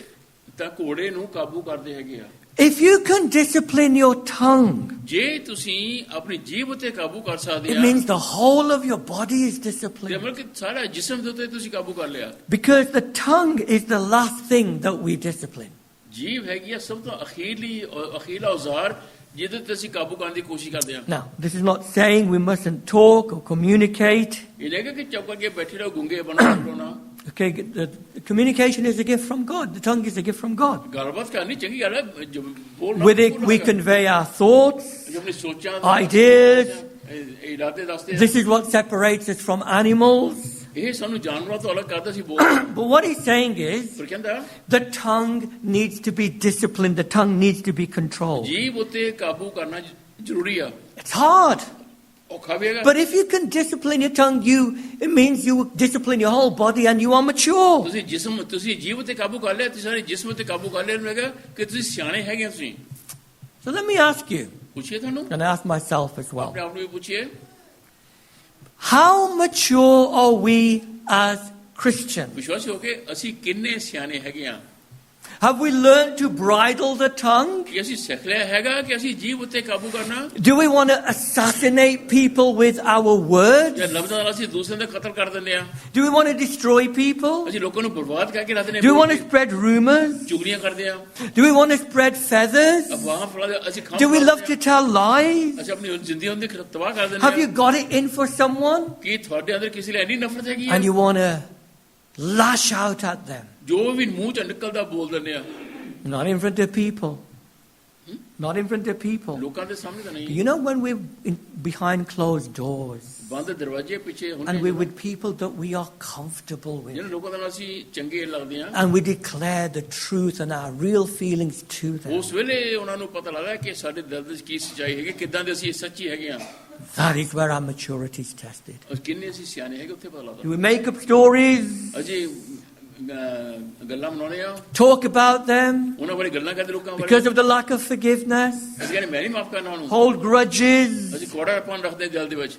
ਤਾਂ ਘੋੜੇ ਨੂੰ ਕਾਬੂ ਕਰਦੇ ਹੈਗੇ ਆ If you can discipline your tongue, ਜੇ ਤੁਸੀਂ ਆਪਣੀ ਜੀਭ ਉੱਤੇ ਕਾਬੂ ਕਰ ਸਕਦੇ it ਆ means the whole of your body is ਤੇ disciplined. ਮਤਲਬ ਕਿ ਸਾਰਾ ਜਿਸਮ ਦੇ ਉੱਤੇ ਤੁਸੀਂ ਕਾਬੂ ਕਰ ਲਿਆ Because the tongue is the last thing that we discipline. ਜੀਭ ਹੈਗੀ ਆ ਸਭ ਤੋਂ ਅਖੀਲਾ ਔਜ਼ਾਰ ਜਿਹਦੇ ਤੇ ਅਸੀਂ ਕਾਬੂ ਕਰਨ ਦੀ ਕੋਸ਼ਿਸ਼ ਕਰਦੇ ਆ Now, this is not saying we mustn't talk or communicate. ਇਹ ਨਹੀਂ ਕਿ ਚੁੱਪ ਕਰਕੇ ਬੈਠੇ ਰਹੋ ਗੁੰਗੇ ਬਣੋ ਬੋਲਣਾ Okay, the communication is a gift from God. The tongue is a gift from God. ਗੱਲਬਾਤ ਕਰਨੀ ਚੰਗੀ ਗੱਲ ਹੈ ਬੋਲਣਾ With it, we convey our thoughts. ਆਪਣੀ ਸੋਚਾਂ Ideas. ਇਰਾਦੇ ਦੱਸਦੇ ਆ This is what separates us from animals. ਇਹ ਸਾਨੂੰ ਜਾਨਵਰਾਂ ਤੋਂ ਅਲੱਗ ਕਰਦਾ ਸੀ ਬੋਲ But what he's saying is, ਪਰ ਕਹਿੰਦਾ the tongue needs to be disciplined. The tongue needs to be controlled. ਜੀਭ ਉੱਤੇ ਕਾਬੂ ਕਰਨਾ ਜ਼ਰੂਰੀ ਆ It's hard. ਔਖਾ ਵੀ ਹੈਗਾ But if you can discipline your tongue, it means you discipline your whole body and you are mature. ਤੁਸੀਂ ਜੀਭ ਉੱਤੇ ਕਾਬੂ ਕਰ ਲਿਆ ਤੁਸੀਂ ਸਾਰੇ ਜਿਸਮ ਉੱਤੇ ਕਾਬੂ ਕਰ ਲਿਆ ਹੈਗਾ ਕਿ ਤੁਸੀਂ ਸਿਆਣੇ ਹੈਗੇ ਤੁਸੀਂ So let me ask you, ਪੁੱਛੀਏ ਤੁਹਾਨੂੰ and I ask myself as well, ਆਪਣੇ ਆਪ ਨੂੰ ਵੀ ਪੁੱਛੀਏ how mature are we as Christians? ਵਿਸ਼ਵਾਸੀ ਹੋ ਕੇ ਅਸੀਂ ਕਿੰਨੇ ਸਿਆਣੇ ਹੈਗੇ ਆ Have we learned to bridle the tongue? ਕਿ ਅਸੀਂ ਸਿੱਖ ਲਿਆ ਹੈਗਾ ਕਿ ਅਸੀਂ ਜੀਭ ਉੱਤੇ ਕਾਬੂ ਕਰਨਾ Do we want to assassinate people with our words? ਜਾਂ ਲਫ਼ਜ਼ਾਂ ਨਾਲ ਅਸੀਂ ਦੂਸਰਿਆਂ ਦਾ ਕਤਲ ਕਰ ਦਿੰਦੇ ਆ Do we want to destroy people? ਅਸੀਂ ਲੋਕਾਂ ਨੂੰ ਬਰਬਾਦ ਕਰਕੇ ਰੱਖ ਦਿੰਦੇ Do we want to spread rumors? ਚੁਗਲੀਆਂ ਕਰਦੇ ਆ Do we want to spread feathers? ਅਫਵਾਹਾਂ ਫੈਲਾਉਂਦੇ ਅਸੀਂ ਖਾਮ Do we love to tell lies? ਅਸੀਂ ਆਪਣੀ ਜ਼ਿੰਦਗੀ ਉਹਦੇ ਤਬਾਹ ਕਰ ਦਿੰਦੇ Have you ਆ got it in for someone? ਕੀ ਤੁਹਾਡੇ ਅੰਦਰ ਕਿਸੇ ਲਈ ਇੰਨੀ ਨਫ਼ਰਤ ਹੈਗੀ And ਆ you want to lash out at them? ਜੋ ਵੀ ਮੂੰਹ ਚ ਨਿਕਲਦਾ ਬੋਲ ਦਿੰਦੇ ਆ Not in front of people. Not in front of people. ਲੋਕਾਂ ਦੇ ਸਾਹਮਣੇ ਤਾਂ ਨਹੀਂ You know, when behind closed doors. ਬੰਦ ਦਰਵਾਜ਼ੇ ਪਿੱਛੇ ਹੁੰਦੇ And we're with people that we are comfortable with. ਜਿਹਨਾਂ ਲੋਕਾਂ ਨਾਲ ਅਸੀਂ ਚੰਗੇ ਲੱਗਦੇ ਹਾਂ And we declare the truth and our real feelings to them. ਉਸ ਵੇਲੇ ਉਹਨਾਂ ਨੂੰ ਪਤਾ ਲੱਗਦਾ ਕਿ ਸਾਡੇ ਦਿਲ ਵਿੱਚ ਕੀ ਸੱਚਾਈ ਹੈਗੀ ਕਿੱਦਾਂ ਦੇ ਅਸੀਂ ਸੱਚੀ ਹੈਗੇ ਹਾਂ That is where our maturity is tested. ਔਰ ਕਿੰਨੇ ਅਸੀਂ ਸਿਆਣੇ ਹੈਗੇ ਉੱਥੇ ਪਤਾ Do ਲੱਗਦਾ we make up stories, ਅਸੀਂ ਗੱਲਾਂ ਬਣਾਉਣੇ ਆ talk about them ਉਹਨਾਂ ਬਾਰੇ ਗੱਲਾਂ ਕਰਦੇ ਲੋਕਾਂ ਬਾਰੇ because of the lack of forgiveness, ਅਸੀਂ ਕਹਿੰਦੇ ਮੈਂ ਨਹੀਂ ਮਾਫ ਕਰਨਾ ਉਹਨੂੰ hold grudges, ਅਸੀਂ ਕੋੜਾਪਨ ਰੱਖਦੇ ਦਿਲ ਦੇ ਵਿੱਚ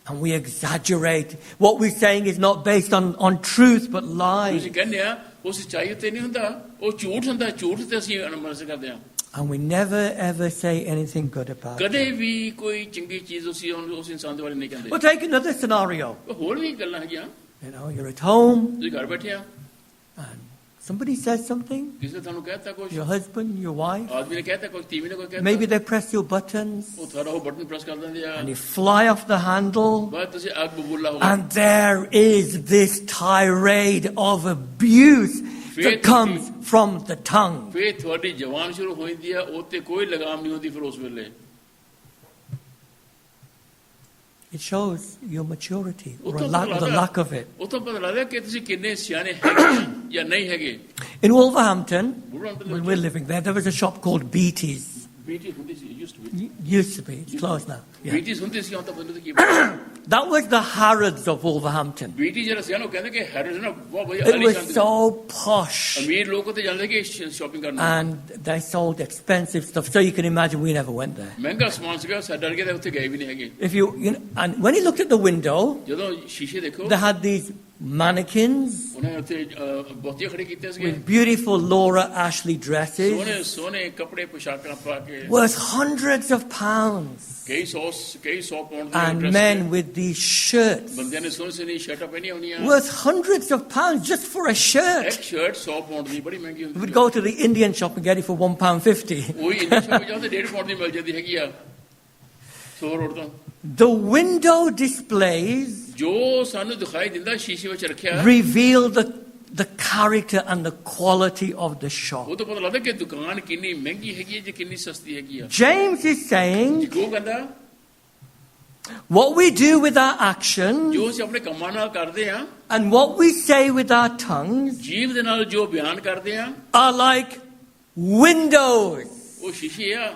and we exaggerate. What we're saying is not based on truth but lies. ਤੁਸੀਂ ਕਹਿੰਦੇ ਆ ਉਹ ਸੱਚਾਈ ਉੱਤੇ ਨਹੀਂ ਹੁੰਦਾ ਉਹ ਝੂਠ ਹੁੰਦਾ ਝੂਠ ਤੇ ਅਸੀਂ ਅਨੁਮਤ ਕਰਦੇ ਹਾਂ And we never ever say anything good about it. ਕਦੇ ਵੀ ਕੋਈ ਚੰਗੀ ਚੀਜ਼ ਉਸ ਇਨਸਾਨ ਦੇ ਬਾਰੇ ਨਹੀਂ ਕਹਿੰਦੇ We'll take another scenario. ਹੋਰ ਵੀ ਗੱਲਾਂ ਹੈਗੀਆਂ You know, you're at home ਤੁਸੀਂ ਘਰ ਬੈਠੇ ਆ and somebody says something, ਕਿਸੇ ਨੇ ਤੁਹਾਨੂੰ ਕਹਿਤਾ ਕੁਝ your husband, your wife, ਆਦਮੀ ਨੇ ਕਹਿਤਾ ਕੁਝ ਟੀਵੀ ਨੇ ਕੋਈ ਕਹਿਤਾ maybe they press your buttons ਉਹ ਤੁਹਾਡਾ ਉਹ ਬਟਨ ਪ੍ਰੈਸ ਕਰ ਦਿੰਦੇ ਆ and you fly off the handle. ਬਾਅਦ ਤੁਸੀਂ ਅੱਗ ਬਬੂਲਾ ਹੋ And there is this tirade of abuse that comes from the tongue. ਫੇਰ ਤੁਹਾਡੀ ਜ਼ਬਾਨ ਸ਼ੁਰੂ ਹੋ ਜਾਂਦੀ ਆ ਉਹ ਤੇ ਕੋਈ ਲਗਾਮ ਨਹੀਂ ਹੁੰਦੀ ਫਿਰ ਉਸ ਵੇਲੇ It shows your maturity or ਉਹ the lack of it. ਉਹ ਤਾਂ ਪਤਾ ਲੱਗਦਾ ਕਿ ਤੁਸੀਂ ਕਿੰਨੇ ਸਿਆਣੇ ਹੈਗੇ ਆ ਜਾਂ ਨਹੀਂ ਹੈਗੇ In Wolverhampton, Wolverhampton when we're living there was a shop called Beatty's. BT ਹੁੰਦੀ ਸੀ used to be Used to be. It's closed now. Yeah. BT ਹੁੰਦੀ ਸੀ ਹੁਣ ਤਾਂ ਬੰਦ ਕੀ That was the Harrods of Wolverhampton. BT ਜਿਹੜਾ ਸੀ ਨਾ ਉਹ ਕਹਿੰਦੇ ਕਿ ਹੈਰਡ ਨਾ ਬਹੁਤ ਵਧੀਆ It ਅਲੀ was ਜਾਂਦੇ so posh. ਅਮੀਰ ਲੋਕ ਉੱਥੇ ਜਾਂਦੇ ਕਿ ਸ਼ਾਪਿੰਗ ਕਰਨ And they sold expensive stuff. So you can imagine we never went there. ਮਹਿੰਗਾ ਸਮਾਨ ਸੀਗਾ ਸਾਡੇ ਡਰ ਕੇ ਤਾਂ ਉੱਥੇ ਗਏ ਵੀ ਨਹੀਂ ਹੈਗੇ If you know, and when you looked at the window, ਜਦੋਂ ਸ਼ੀਸ਼ੇ ਦੇਖੋ they had these mannequins ਉਹਨਾਂ ਨੇ ਉੱਥੇ ਬਹੁਤੀਆਂ ਖੜੇ ਕੀਤੇ ਸੀਗੇ with beautiful Laura Ashley dresses ਸੋਹਣੇ ਸੋਹਣੇ ਕੱਪੜੇ ਪੁਸ਼ਾਕਾਂ ਪਾ ਕੇ worth hundreds of pounds. ਕਈ ਸੌ pound And men with these shirts ਬੰਦਿਆਂ ਨੇ ਸੋਹਣੀ ਸੋਹਣੀ ਸ਼ਰਟਾਂ ਪਹਿਨੀਆਂ ਹੋਣੀਆਂ worth hundreds of pounds just for a shirt. ਇੱਕ ਸ਼ਰਟ 100 ਪਾਉਂਡ ਦੀ ਬੜੀ ਮਹਿੰਗੀ We ਹੁੰਦੀ would go to the Indian shop and get it for £1.50. ਉਹੀ ਇੰਡੀਆ ਸ਼ਾਪ ਜਾਂਦੇ 1.5 ਪਾਉਂਡ ਦੀ ਮਿਲ ਜਾਂਦੀ ਹੈਗੀ ਆ ਸੋ ਰੋਡ ਤੋਂ The window displays ਜੋ ਸਾਨੂੰ ਦਿਖਾਈ ਦਿੰਦਾ ਸ਼ੀਸ਼ੇ ਵਿੱਚ ਰੱਖਿਆ reveal the character and the quality of the shop. ਉਹ ਤਾਂ ਪਤਾ ਲੱਗਦਾ ਕਿ ਦੁਕਾਨ ਕਿੰਨੀ ਮਹਿੰਗੀ ਹੈਗੀ ਹੈ ਜਾਂ ਕਿੰਨੀ ਸਸਤੀ ਹੈਗੀ ਆ James is saying ਉਹ ਕਹਿੰਦਾ what we do with our actions ਜੋ ਅਸੀਂ ਆਪਣੇ ਕੰਮਾਂ ਨਾਲ ਕਰਦੇ ਆ and what we say with our tongues ਜੀਵ ਦੇ ਨਾਲ ਜੋ ਬਿਆਨ ਕਰਦੇ ਆ are like windows. ਉਹ ਸ਼ੀਸ਼ੇ ਆ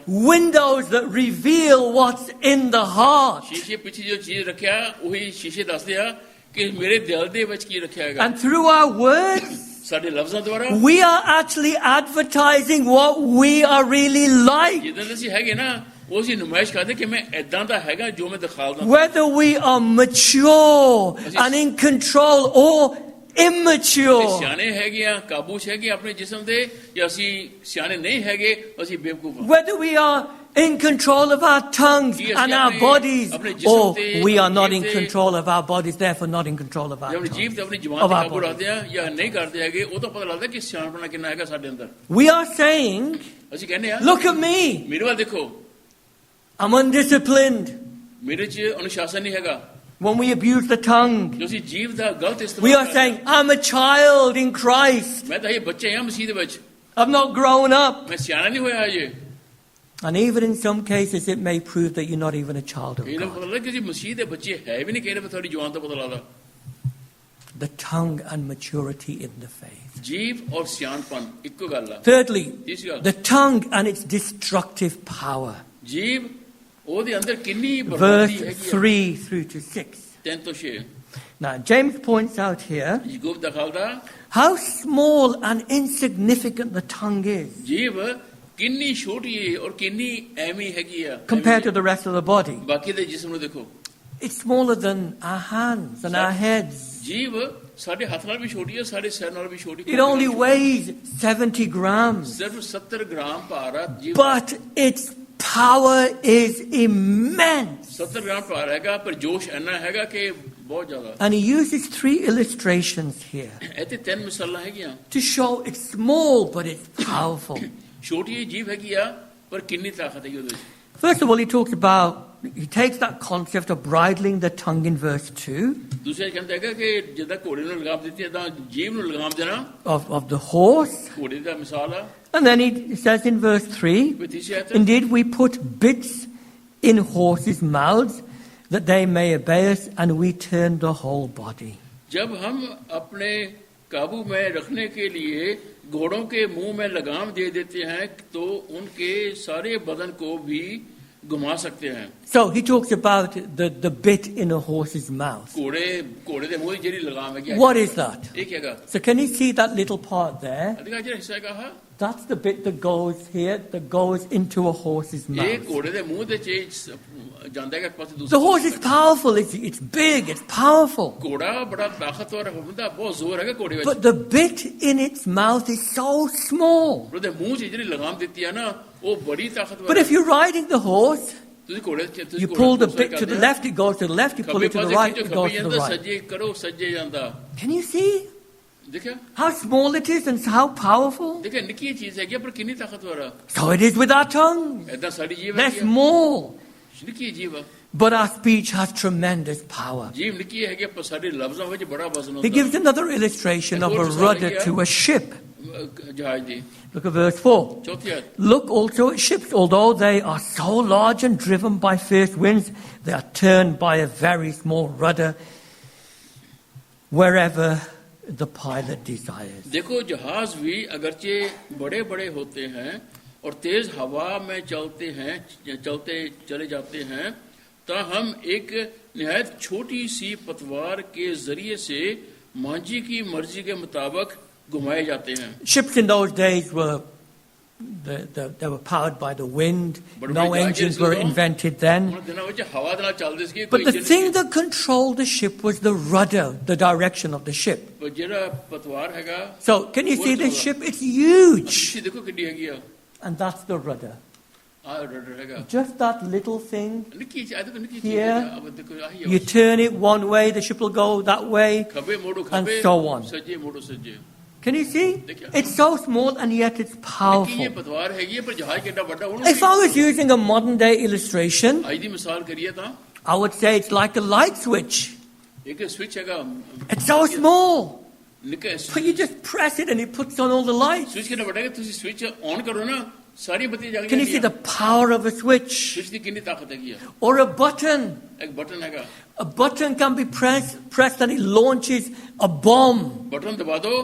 Windows that reveal what's in the heart. ਸ਼ੀਸ਼ੇ ਪਿੱਛੇ ਜੋ ਚੀਜ਼ ਰੱਖਿਆ ਉਹੀ ਸ਼ੀਸ਼ੇ ਦੱਸਦੇ ਆ ਕਿ ਮੇਰੇ ਦਿਲ ਦੇ ਵਿੱਚ ਕੀ ਰੱਖਿਆ ਹੈਗਾ And through our words, ਸਾਡੇ ਲਫ਼ਜ਼ਾਂ ਦੁਆਰਾ we are actually advertising what we are really like. ਜਿੱਦਾਂ ਅਸੀਂ ਹੈਗੇ ਨਾ ਉਹ ਅਸੀਂ ਨੁਮਾਇਸ਼ ਕਰਦੇ ਕਿ ਮੈਂ ਇਦਾਂ ਦਾ ਹੈਗਾ ਜੋ ਮੈਂ ਦਿਖਾਉਂਦਾ Whether we are mature and in control or immature. ਸਿਆਣੇ ਹੈਗੇ ਆ ਕਾਬੂ 'ਚ ਹੈਗੇ ਆਪਣੇ ਜਿਸਮ ਦੇ ਜਾਂ ਅਸੀਂ ਸਿਆਣੇ ਨਹੀਂ ਹੈਗੇ ਅਸੀਂ ਬੇਵਕੂਫ ਹਾਂ Whether we are in control of our tongues and our bodies, or we are not in control of our bodies, therefore not in control of our ਆਪਣੀ ਜੀਭ ਤੇ ਆਪਣੀ ਜ਼ੁਬਾਨ ਤੇ ਕਾਬੂ ਰੱਖਦੇ ਆ ਜਾਂ ਨਹੀਂ ਕਰਦੇ ਹੈਗੇ ਉਹ ਤਾਂ ਪਤਾ ਲੱਗਦਾ ਕਿ ਸਿਆਣਪਣਾ ਕਿੰਨਾ ਹੈਗਾ ਸਾਡੇ ਅੰਦਰ We are saying, ਅਸੀਂ ਕਹਿੰਦੇ ਆ look at me, ਮੇਰੇ ਵੱਲ ਦੇਖੋ I'm undisciplined. ਮੇਰੇ 'ਚ ਅਨੁਸ਼ਾਸਨ ਨਹੀਂ ਹੈਗਾ When we abuse the tongue, ਜੋ ਅਸੀਂ ਜੀਭ ਦਾ ਗਲਤ we ਇਸਤੇਮਾਲ are saying, I'm a child in Christ. ਮੈਂ ਤਾਂ ਇਹ ਬੱਚੇ ਆ ਮਸੀਹ ਦੇ ਵਿੱਚ I've not grown up. ਮੈਂ ਸਿਆਣਾ ਨਹੀਂ ਹੋਇਆ ਅਜੇ And even in some cases, it may prove that you're not even a child of ਇਹ God. ਪਤਾ ਲੱਗਦਾ ਕਿ ਜੀ ਮਸੀਹ ਦੇ ਬੱਚੇ ਹੈ ਵੀ ਨਹੀਂ ਕਹਿੰਦੇ ਤੁਹਾਡੀ ਜਵਾਨ ਤੋਂ ਪਤਾ ਲੱਗਦਾ The tongue and maturity in the faith. ਜੀਭ ਔਰ ਸਿਆਣਪਨ ਇੱਕੋ ਗੱਲ ਆ Thirdly, ਤੀਸਰੀ ਗੱਲ the tongue and its destructive power. ਜੀਭ ਉਹਦੇ ਅੰਦਰ ਕਿੰਨੀ ਬਰਬਾਦੀ Verse ਹੈਗੀ ਆ 3 through to 6. 3 ਤੋਂ 6 Now, James points out here Yakub ਦਿਖਾਉਂਦਾ how small and insignificant the tongue is ਜੀਭ ਕਿੰਨੀ ਛੋਟੀ ਹੈ ਔਰ ਕਿੰਨੀ ਐਵੇਂ ਹੈਗੀ ਆ compared to the rest of the body. ਬਾਕੀ ਦੇ ਜਿਸਮ ਨੂੰ ਦੇਖੋ It's smaller than our hands and our heads. ਜੀਭ ਸਾਡੇ ਹੱਥ ਨਾਲ ਵੀ ਛੋਟੀ ਹੈ ਸਾਡੇ ਸਿਰ ਨਾਲ ਵੀ ਛੋਟੀ It only weighs 70 grams. ਸਿਰਫ 70 ਗ੍ਰਾਮ ਭਾਰ ਆ ਜੀਭ But its power is immense. 70 gram ਭਾਰ ਹੈਗਾ ਪਰ ਜੋਸ਼ ਇੰਨਾ ਹੈਗਾ ਕਿ ਬਹੁਤ ਜ਼ਿਆਦਾ And he uses 3 illustrations here ਇੱਥੇ 3 ਮਿਸਾਲਾਂ ਹੈਗੀਆਂ to show it's small but it's powerful. ਛੋਟੀ ਜੀਭ ਹੈਗੀ ਆ ਪਰ ਕਿੰਨੀ ਤਾਕਤ ਹੈਗੀ ਉਹਦੇ ਵਿੱਚ First of all, he takes that concept of bridling the tongue in verse 2 ਦੂਸਰਾ ਕਹਿੰਦਾ ਹੈਗਾ ਕਿ ਜਿੱਦਾਂ ਘੋੜੇ ਨੂੰ ਲਗਾਮ ਦਿੱਤੀ ਏਦਾਂ ਜੀਭ ਨੂੰ ਲਗਾਮ ਦੇਣਾ of the horse. ਘੋੜੇ ਦਾ ਮਿਸਾਲ ਆ And then he says in verse 3, ਫਿਰ ਤੀਸਰੀ ਆਇਤ indeed we put bits in horses' mouths that they may obey us, and we turn the whole body. जब हम अपने काबू में रखने के लिए घोड़ों के मुंह में लगाम दे देते हैं तो उनके सारे बदन को भी घुमा सकते हैं. So he talks about the bit in a horse's mouth. घोड़े दे मुंह जेरी लगाम है क्या? What is that? एक हैगा. So can you see that little part there? अधिका जरा हिस्सा कहा. That's the bit that goes here, that goes into a horse's एक mouth. घोड़े दे मुंह दे चीज जानता है कि पास दूसरा. The horse is powerful, it's big, it's powerful. घोड़ा बड़ा ताकतवर होता है, बहुत जोर है घोड़े में. But the bit in its mouth is so small. घोड़े मुंह से जेरी लगाम देती है ना, वो बड़ी ताकतवर. But if you're riding the horse, तुझे घोड़े you pull the bit to the left, it goes to the left, you pull it to the right, it goes to the right. सज्जे करो सज्जे जाता. Can you see देखा? how small it is and how powerful? देखा निकी चीज है क्या पर कितनी ताकतवर है. So it is with our tongue. ऐसा सारी जीव They're है. small, निकी जीव है. but our speech has tremendous power. जीव निकी है क्या पर सारे लफ्जों में बड़ा वजन होता He है. gives another illustration of a rudder to a ship. जहाज दी. Look at verse 4. चौथी आयत. Look also at ships, although they are so large and driven by fierce winds, they are turned by a very small rudder wherever the pilot desires. देखो जहाज भी अगरचे बड़े बड़े होते हैं और तेज हवा में चलते चले जाते हैं ताहम एक निहायत छोटी सी पतवार के जरिए से मांझी की मर्जी के मुताबिक घुमाए जाते हैं. Ships in those days were they were powered by the wind. No engines were invented then. हवा देना चलते इसके. But the thing that controlled the ship was the rudder, the direction of the ship. जेरा पतवार हैगा. So can you see this ship? It's huge. देखो कितनी हैगी. And that's the rudder. Rudder हैगा. Just that little thing. निकी निकी Here, अब देखो you turn it one way, the ship will go that way. खबे Modo And खबे. so on. सज्जे मोड़ो सज्जे. Can you see? It's so small and yet it's निकी ये powerful. पतवार हैगी पर जहाज कितना बड़ा. If I was using a modern day illustration, आज दी मिसाल करिए था. I would say it's like a light switch. एक स्विच हैगा. It's so small. निके But you just press it and it puts on all the lights. Switch कितना बड़ा है तुसी स्विच ऑन करो ना सारी बत्ती जग जाती है. Can you see the power of a switch? Switch की कितनी ताकत हैगी. Or a button. एक बटन हैगा. A button can be pressed and it launches a bomb. Button दबा दो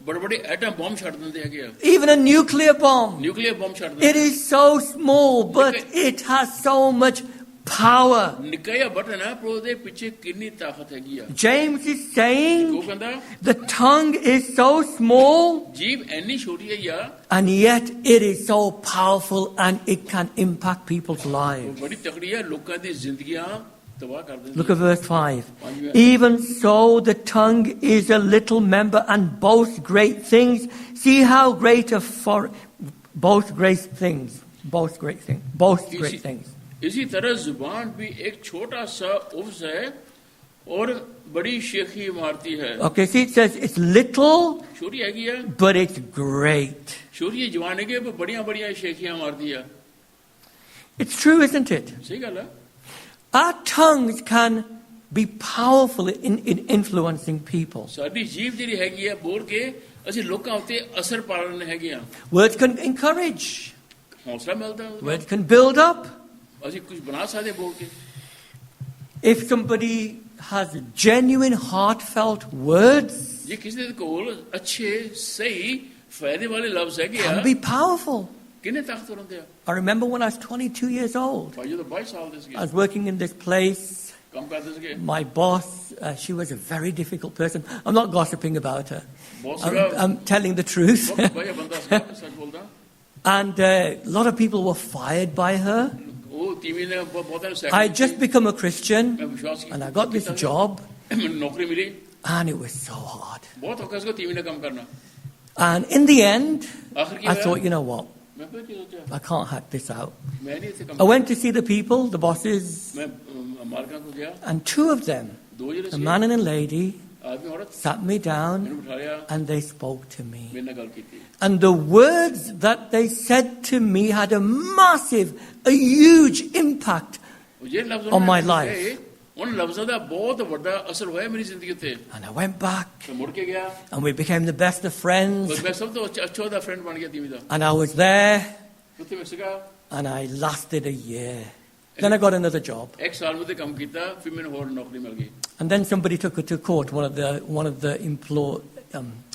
बड़े बड़े एटम बम छाड़ देते हैं. Even a nuclear bomb. Nuclear bomb छाड़ देते It is so small, but it has so much power. निकाया बटन है पर उसके पीछे कितनी ताकत हैगी. James is वो saying कहता the tongue is so small, जीव ऐनी छोटी है या and yet it is so powerful and it can impact people's वो lives. बड़ी तकड़ी है. लोगों की जिंदगियां तबाह कर देती Look at verse 5. Even so, the tongue is a little member and boasts great things. See how great boasts great things. Boasts great things. इसी तरह जुबान भी एक छोटा सा उफ्स है और बड़ी शेखी मारती है. Okay, see, it says it's little, छोटी हैगी है. but it's great. छोटी जवान है पर बढ़िया बढ़िया शेखियां मारती है. It's true, isn't it? सही गल है. Our tongues can be powerful in influencing people. साडी जीव जी हैगी है बोल के असि लोकां उते असर पाने हैगे हैं. Words can encourage. हौसला मिलता है. Words can build up. असि कुछ बना सकते बोल के. If somebody has genuine, heartfelt words, ये किसी को अच्छे सही फायदे वाले लफ्ज हैगे can हैं. be powerful. कितने ताकतवर होते हैं. I remember when I was 22 years old, भाई ये तो 22 साल दे I was working in this place. काम करते सके. My boss, she was a very difficult person. I'm not gossiping about her. बहुत I'm, सारा I'm telling the truth. बहुत बढ़िया बंदा सच बोलता. And a lot of people were fired by her. वो टीवी ने बहुत I had just become a Christian मैं विश्वास and I got this job नौकरी मिली. and it was so hard. बहुत औखा इसको टीवी ने काम करना. And in the end, आखिर I क्या thought, you know what? मैं फिर क्या सोचा. I can't hack this out. मैं नहीं ऐसे I काम. went to see the people, the bosses, मैं मालका को गया. and two of them, दो जने a से man and a lady, आदमी औरत sat me down मैंने उठाया. and they spoke to me. मेरे गल की थी. And the words that they said to me had a huge impact. ये लफ्ज़ On my life. उन लफ्ज़ों का बहुत बड़ा असर हुआ है मेरी जिंदगी पे. And I went back मैं मुड़ के गया. and we became the best of friends. मैं सब तो अच्छा दा फ्रेंड बन गया टीवी दा. And I was there तो मैं सीखा. and I lasted a year. Then I got another job. एक साल में तो काम किया, फिर मैंने और नौकरी मिल गई। And then somebody took it to court, one of the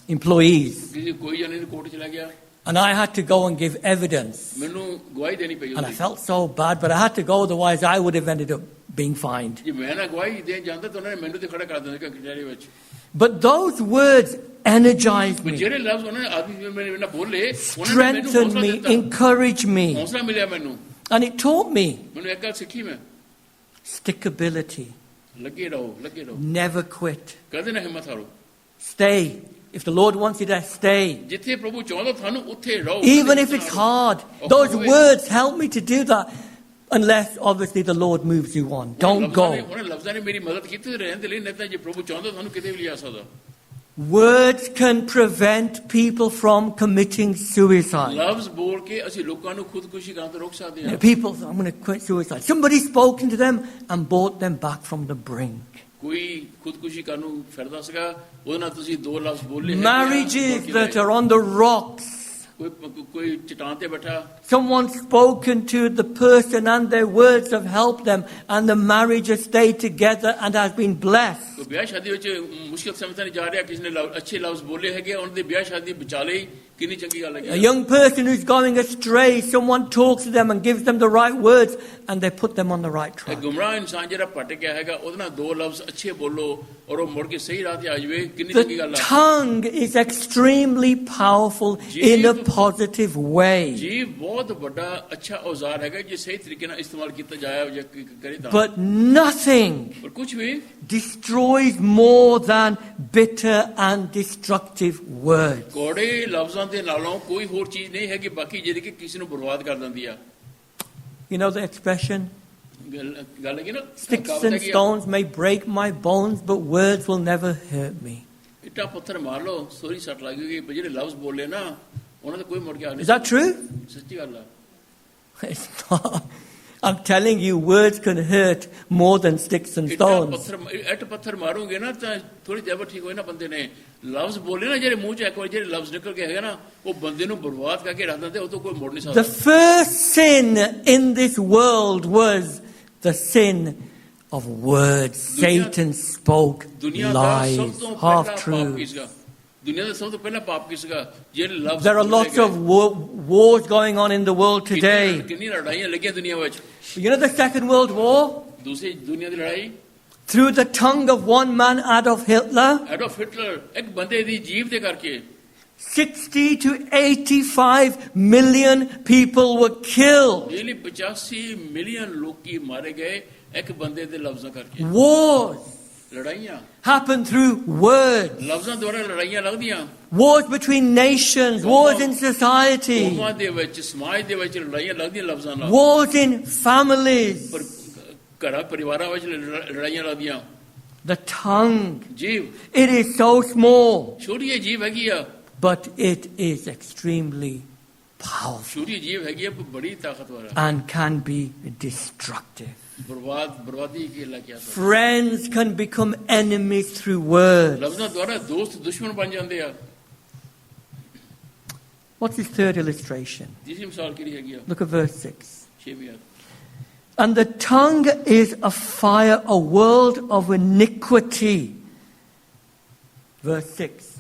employees. किसी कोई जने ने कोर्ट चला गया, And I had to go and give evidence. मैंने गवाही देनी पड़ी। And I felt so bad, but I had to go, otherwise I would have ended up being fined. जी मैं ना गवाही दे जानता तो उन्होंने मैंने तो खड़ा कर दिया कचहरी में। But those words energized me, जेरे लफ्ज़ उन्होंने आदमी मैंने ना बोले, strengthened me, encouraged me, हौसला मिला मैंने। and it taught me मैंने एक बात सीखी मैं, stickability. लगे रहो, Never quit. कदे ना हिम्मत हारो। Stay. If the Lord wants you to stay. जिथे प्रभु चाहता था ना उठे रहो। Even if it's hard. Those words help me to do that. Unless, obviously, the Lord moves you on. Don't go. उन्होंने लफ्ज़ों ने मेरी मदद की तो रहने दे नहीं था जी प्रभु चाहता था ना किधर भी आ सकता। Words can prevent people from committing suicide. लफ्ज़ बोल के असी लोगों को खुदकुशी करने से रोक सकते हैं। People say, I'm going to quit suicide. Somebody's spoken to them and brought them back from the brink. कोई खुदकुशी करने फिरदा सका, वो ना तुसी दो लफ्ज़ बोले। Marriages that are on the rocks. कोई चट्टान पे बैठा। Someone's spoken to the person and their words have helped them and the marriage has stayed together and has been blessed. तो ब्याह शादी विच मुश्किल समझ नहीं जा रहा किसी ने अच्छे लफ्ज़ बोले हैं कि उनकी ब्याह शादी बचा ली कितनी चंगी गल है। A young person who's going astray, someone talks to them and gives them the right words and they put them on the right track. गुमराह इंसान जरा भटक गया हैगा उसने ना दो लफ्ज़ अच्छे बोलो और वो मुड़ के सही राह पे आ जावे कितनी चंगी गल है। The tongue is extremely powerful in a positive way. जीव बहुत बड़ा अच्छा औजार हैगा जो सही तरीके से इस्तेमाल किया जाए या करे तो। But nothing और कुछ भी destroys more than bitter and destructive words. कोड़े लफ्ज़ों के नालों कोई और चीज़ नहीं है कि बाकी जेरी के किसी ने बर्बाद कर देती है। You know the expression? गल है कि ना Sticks and stones may break my bones, but words will never hurt me. इट्टा पत्थर मार लो सोरी सट लगेगी पर जेरे लफ्ज़ बोले ना उन्होंने कोई मुड़ के आ नहीं। Is that true? सच्ची गल है। It's not. I'm telling you, words can hurt more than sticks and stones. इट्टा पत्थर मारोगे ना तो थोड़ी जब ठीक होए ना बंदे ने लफ्ज़ बोले ना जेरे मुंह से एक बार जेरे लफ्ज़ निकल के है ना वो बंदे नु बर्बाद करके रख देते वो तो कोई मोड़ नहीं सकता। The first sin in this world was the sin of words. Satan spoke lies, half truths. There are lots of wars going on in the world today. You know the Second World War? Through the tongue of one man, Adolf Hitler, 60 to 85 million people were killed. Wars happen through words. Wars between nations, wars in society, wars in families. The tongue, it is so small, but it is extremely powerful and can be destructive. Friends can become enemies through words. What's his third illustration? Look at verse 6. And the tongue is a fire, a world of iniquity. Verse 6.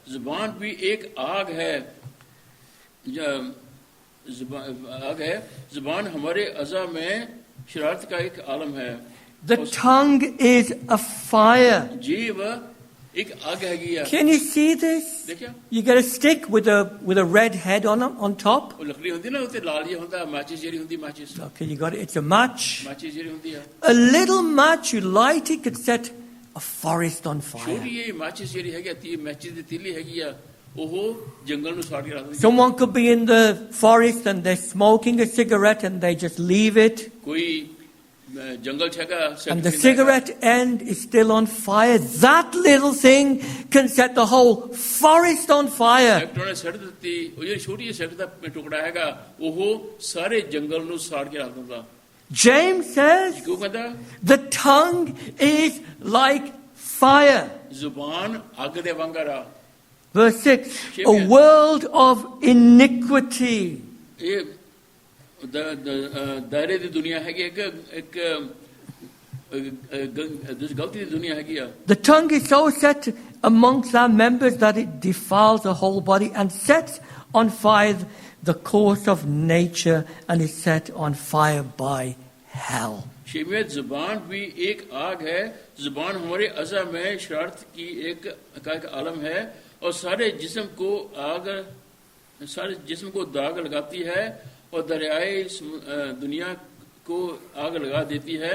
ज़बान भी एक आग है ज़बान हमारे अज़ा में शरारत का एक आलम है। The tongue is a fire. जीव एक आग है। Can you see this? You get a stick with a red head on top. लकड़ी होती ना उसे लाल ये होता matches जेरी होती matches। Okay, you got it. It's a match. Matches Jerry होती है। A little match you light it could set a forest on fire. छोटी ये matches जेरी है क्या ती matches दी तीली है क्या ओहो जंगल में साड़ के रखते हैं। Someone could be in the forest and they're smoking a cigarette and they just leave it. कोई जंगल छेगा and the cigarette end is still on fire. That little thing can set the whole forest on fire. James says the tongue is like fire. Verse 6, a world of iniquity. दायरे दी दुनिया हैगी एक गलती दी दुनिया हैगी आ। The tongue is so set amongst our members that it defiles the whole body and sets on fire the course of nature and is set on fire by hell. शेमियत जुबान भी एक आग है। जुबान हमारे अज़ा में शरारत की एक आलम है और सारे जिस्म को दाग लगाती है और दरियाए दुनिया को आग लगा देती है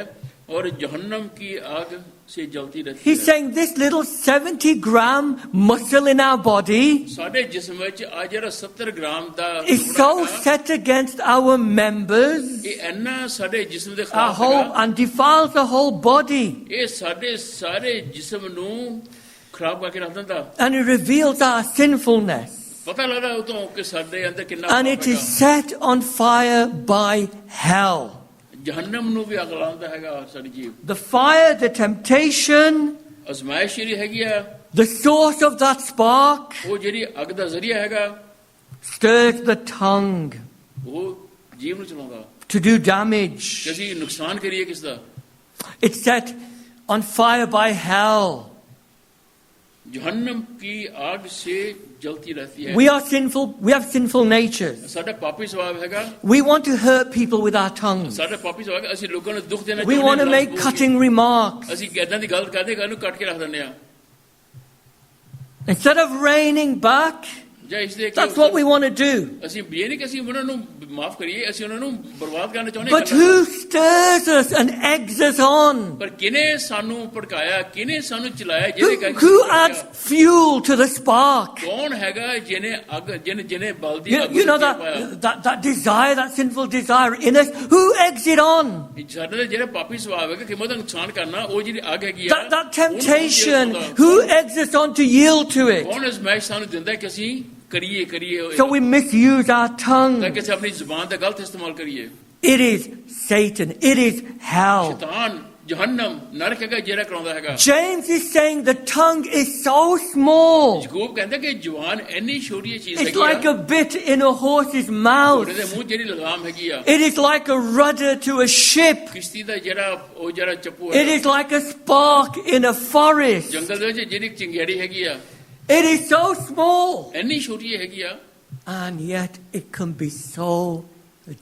और जहन्नम की आग से जलती रहती है। He's saying this little 70-gram muscle in our body साढ़े जिस्म में आज जरा 70 ग्राम दा is so set against our members ये अन्ना साढ़े जिस्म दे our खिलाफ whole, है and defiles the whole body, ये सारे जिस्म नू खराब करके रख देता and it reveals our sinfulness, पता लग रहा है तो कि साढ़े अंदर कितना and it is set on fire by hell. जहन्नम नू भी आग लांदा हैगा सारी जीव। The fire, the temptation, आजमाइश जेरी हैगी आ the source of that spark वो जेरी अग दा जरिया हैगा stirs the tongue वो जीव नू चलांदा to do damage. किसी नुकसान करिए किसदा It's set on fire by hell. जहन्नम की आग से जलती रहती है। We are sinful, we have sinful natures. साडा पापी स्वभाव हैगा We want to hurt people with our tongues. साडा पापी स्वभाव है, ਅਸੀਂ ਲੋਕਾਂ ਨੂੰ ਦੁੱਖ ਦੇਣਾ We want to make cutting remarks. ਅਸੀਂ ਇਦਾਂ ਦੀ ਗੱਲ ਕਰਦੇ ਕਿ ਇਹਨੂੰ ਕੱਟ ਕੇ ਰੱਖ ਦਿੰਦੇ ਆ Instead of reining back, ਜਾਂ ਇਸ ਦੇ that's what we want to do. ਅਸੀਂ ਇਹ ਨਹੀਂ ਕਿ ਅਸੀਂ ਉਹਨਾਂ ਨੂੰ ਮਾਫ ਕਰੀਏ ਅਸੀਂ ਉਹਨਾਂ ਨੂੰ ਬਰਬਾਦ ਕਰਨਾ ਚਾਹੁੰਦੇ But who stirs us and eggs us on? ਪਰ ਕਿਨੇ ਸਾਨੂੰ ਭੜਕਾਇਆ ਕਿਨੇ ਸਾਨੂੰ ਚਲਾਇਆ ਜਿਹਦੇ ਕਰਕੇ Who adds fuel to the spark? ਕੌਣ ਹੈਗਾ ਜਿਹਨੇ ਅੱਗ ਜਿਹਨੇ ਬਲਦੀ You know that desire, that sinful desire in us, who eggs it on? ਸਾਡੇ ਜਿਹੜਾ ਪਾਪੀ ਸੁਭਾਅ ਹੈ ਕਿ ਕਿਵੇਂ ਦਾ ਨੁਕਸਾਨ ਕਰਨਾ ਉਹ ਜਿਹੜੀ ਅੱਗ ਹੈਗੀ ਆ That temptation, who eggs us on to yield to it? ਕੌਣ ਇਸ ਮੈਚ ਸਾਨੂੰ ਦਿੰਦਾ ਕਿ ਅਸੀਂ ਕਰੀਏ So we misuse our tongue. ਤਾਂ ਕਿ ਅਸੀਂ ਆਪਣੀ ਜ਼ੁਬਾਨ ਦਾ ਗਲਤ ਇਸਤੇਮਾਲ ਕਰੀਏ It is Satan. It is hell. ਸ਼ੈਤਾਨ ਜਹੰਨਮ ਨਰਕ ਹੈਗਾ ਜਿਹੜਾ ਕਰਾਉਂਦਾ ਹੈਗਾ James is saying the tongue is so small. Yakub ਕਹਿੰਦਾ ਕਿ ਜ਼ੁਬਾਨ ਇੰਨੀ ਛੋਟੀ ਜਿਹੀ ਚੀਜ਼ It's ਹੈਗੀ like ਆ a bit in a horse's mouth. ਉਹਦੇ ਮੂੰਹ ਜਿਹੜੀ ਲਗਾਮ ਹੈਗੀ ਆ It is like a rudder to a ship. ਕਿਸ਼ਤੀ ਦਾ ਜਿਹੜਾ ਚੱਪੂ It is like a spark in a forest. ਜੰਗਲ ਦੇ ਵਿੱਚ ਜਿਹੜੀ ਚਿੰਗਿਆੜੀ ਹੈਗੀ ਆ It is so small. ਇੰਨੀ ਛੋਟੀ ਹੈਗੀ ਆ And yet it can be so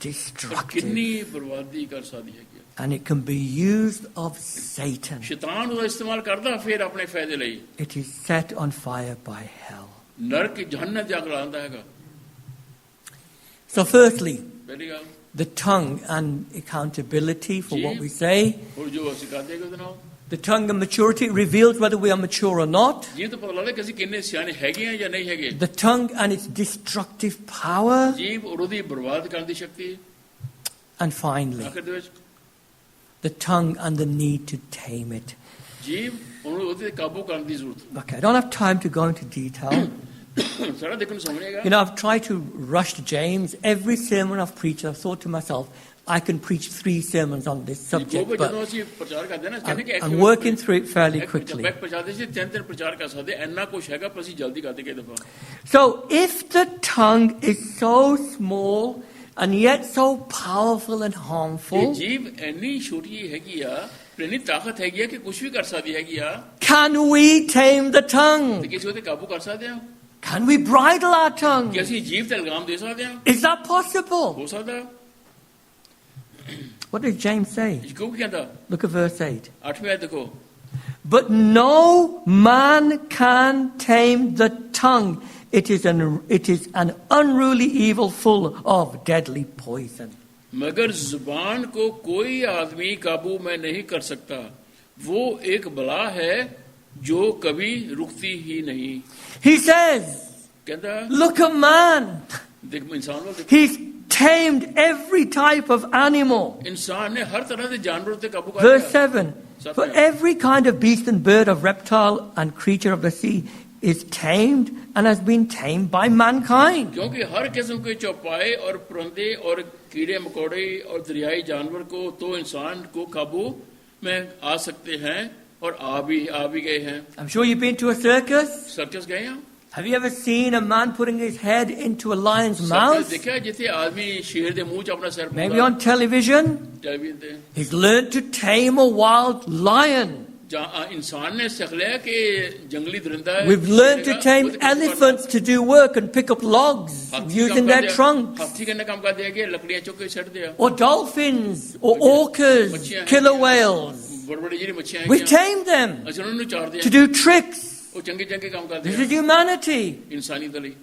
destructive. ਕਿੰਨੀ ਬਰਬਾਦੀ ਕਰ ਸਕਦੀ ਹੈਗੀ ਆ And it can be used of Satan. ਸ਼ੈਤਾਨ ਉਹਦਾ ਇਸਤੇਮਾਲ ਕਰਦਾ ਫਿਰ ਆਪਣੇ ਫਾਇਦੇ ਲਈ It is set on fire by hell. ਨਰਕ ਜਹੰਨਮ ਜਾ ਕੇ ਲਾਉਂਦਾ ਹੈਗਾ So firstly, ਪਹਿਲੀ ਗੱਲ the tongue and accountability for what we say. ਹੋਰ ਜੋ ਅਸੀਂ ਕਰਦੇ ਹੈਗੇ ਉਹਦੇ ਨਾਲ The tongue and maturity reveals whether we are mature or not. ਜੀਵ ਤੋਂ ਪਤਾ ਲੱਗਦਾ ਕਿ ਅਸੀਂ ਕਿੰਨੇ ਸਿਆਣੇ ਹੈਗੇ ਆ ਜਾਂ ਨਹੀਂ ਹੈਗੇ The tongue and its destructive power. ਜੀਵ ਔਰ ਉਹਦੀ ਬਰਬਾਦ ਕਰਨ ਦੀ ਸ਼ਕਤੀ And finally, ਆਖਰ ਦੇ ਵਿੱਚ the tongue and the need to tame it. ਜੀਵ ਉਹਨੂੰ ਉਹਦੇ ਕਾਬੂ ਕਰਨ ਦੀ ਜ਼ਰੂਰਤ Okay, I don't have time to go into detail. ਸਾਰਾ ਦੇਖਣ ਨੂੰ ਸਮਝ ਆਏਗਾ You know, I've tried to rush to James. Every sermon I've preached, I've thought to myself, I can preach 3 sermons on this subject, but ਜਦੋਂ ਅਸੀਂ ਪ੍ਰਚਾਰ ਕਰਦੇ ਨਾ ਕਹਿੰਦੇ ਕਿ I'm working through it fairly quickly. ਮੈਂ ਪ੍ਰਚਾਰ ਸੀ ਤਿੰਨ ਪ੍ਰਚਾਰ ਕਰ ਸਕਦੇ ਇੰਨਾ ਕੁਝ ਹੈਗਾ ਪਰ ਅਸੀਂ ਜਲਦੀ ਕਰਦੇ ਕਿ ਦਫਾ So, if the tongue is so small and yet so powerful and ਇਹ harmful, ਜੀਵ ਇੰਨੀ ਛੋਟੀ ਹੈਗੀ ਆ ਇੰਨੀ ਤਾਕਤ ਹੈਗੀ ਆ ਕਿ ਕੁਝ ਵੀ ਕਰ ਸਕਦੀ ਹੈਗੀ ਆ can we tame the ਤੇ tongue? ਕਿਸੇ ਤੇ ਕਾਬੂ ਕਰ ਸਕਦੇ ਆ Can we bridle our tongue? ਕਿ ਅਸੀਂ ਜੀਵ ਤੇ ਲਗਾਮ ਦੇ ਸਕਦੇ ਆ Is that possible? ਹੋ ਸਕਦਾ What does James say? Yakub ਕਹਿੰਦਾ Look at verse 8. 8ਵੀਂ ਆਇਤ ਦੇਖੋ But no man can tame the tongue. It is an unruly evil full of deadly poison. मगर जुबान को कोई आदमी काबू में नहीं कर सकता वो एक बला है जो कभी रुकती ही नहीं He says, कहता look at man. देख इंसान को देख He's tamed every type of animal. इंसान ने हर तरह के जानवर पे काबू कर Verse लिया 7. For every kind of beast and bird, of reptile and creature of the sea is tamed and has been tamed by mankind. क्योंकि हर किस्म के चौपाए और परिंदे और कीड़े मकोड़े और दरियाई जानवर को तो इंसान को काबू में आ सकते हैं और आ भी गए हैं I'm sure you've been to a circus. Circus गए हैं Have you ever seen a man putting his head into a lion's सब mouth? देखा है जिथे आदमी शेर दे मुंह च अपना सिर Maybe on television? टेलीविजन ते He's learned to tame a wild lion. जहाँ इंसान ने सीख लिया कि जंगली दरिंदा है We've learned to tame elephants to do work and pick up logs using their trunks. हाथी करने काम कर दिया कि लकड़ियां चुक के छट दिया Or dolphins, or orcas, killer whales. बड़ी बड़ी जी मच्छियां We've tamed them अच्छा उन्होंने चार दिया to do tricks. वो चंगे चंगे काम कर This दिया is humanity. इंसानी दली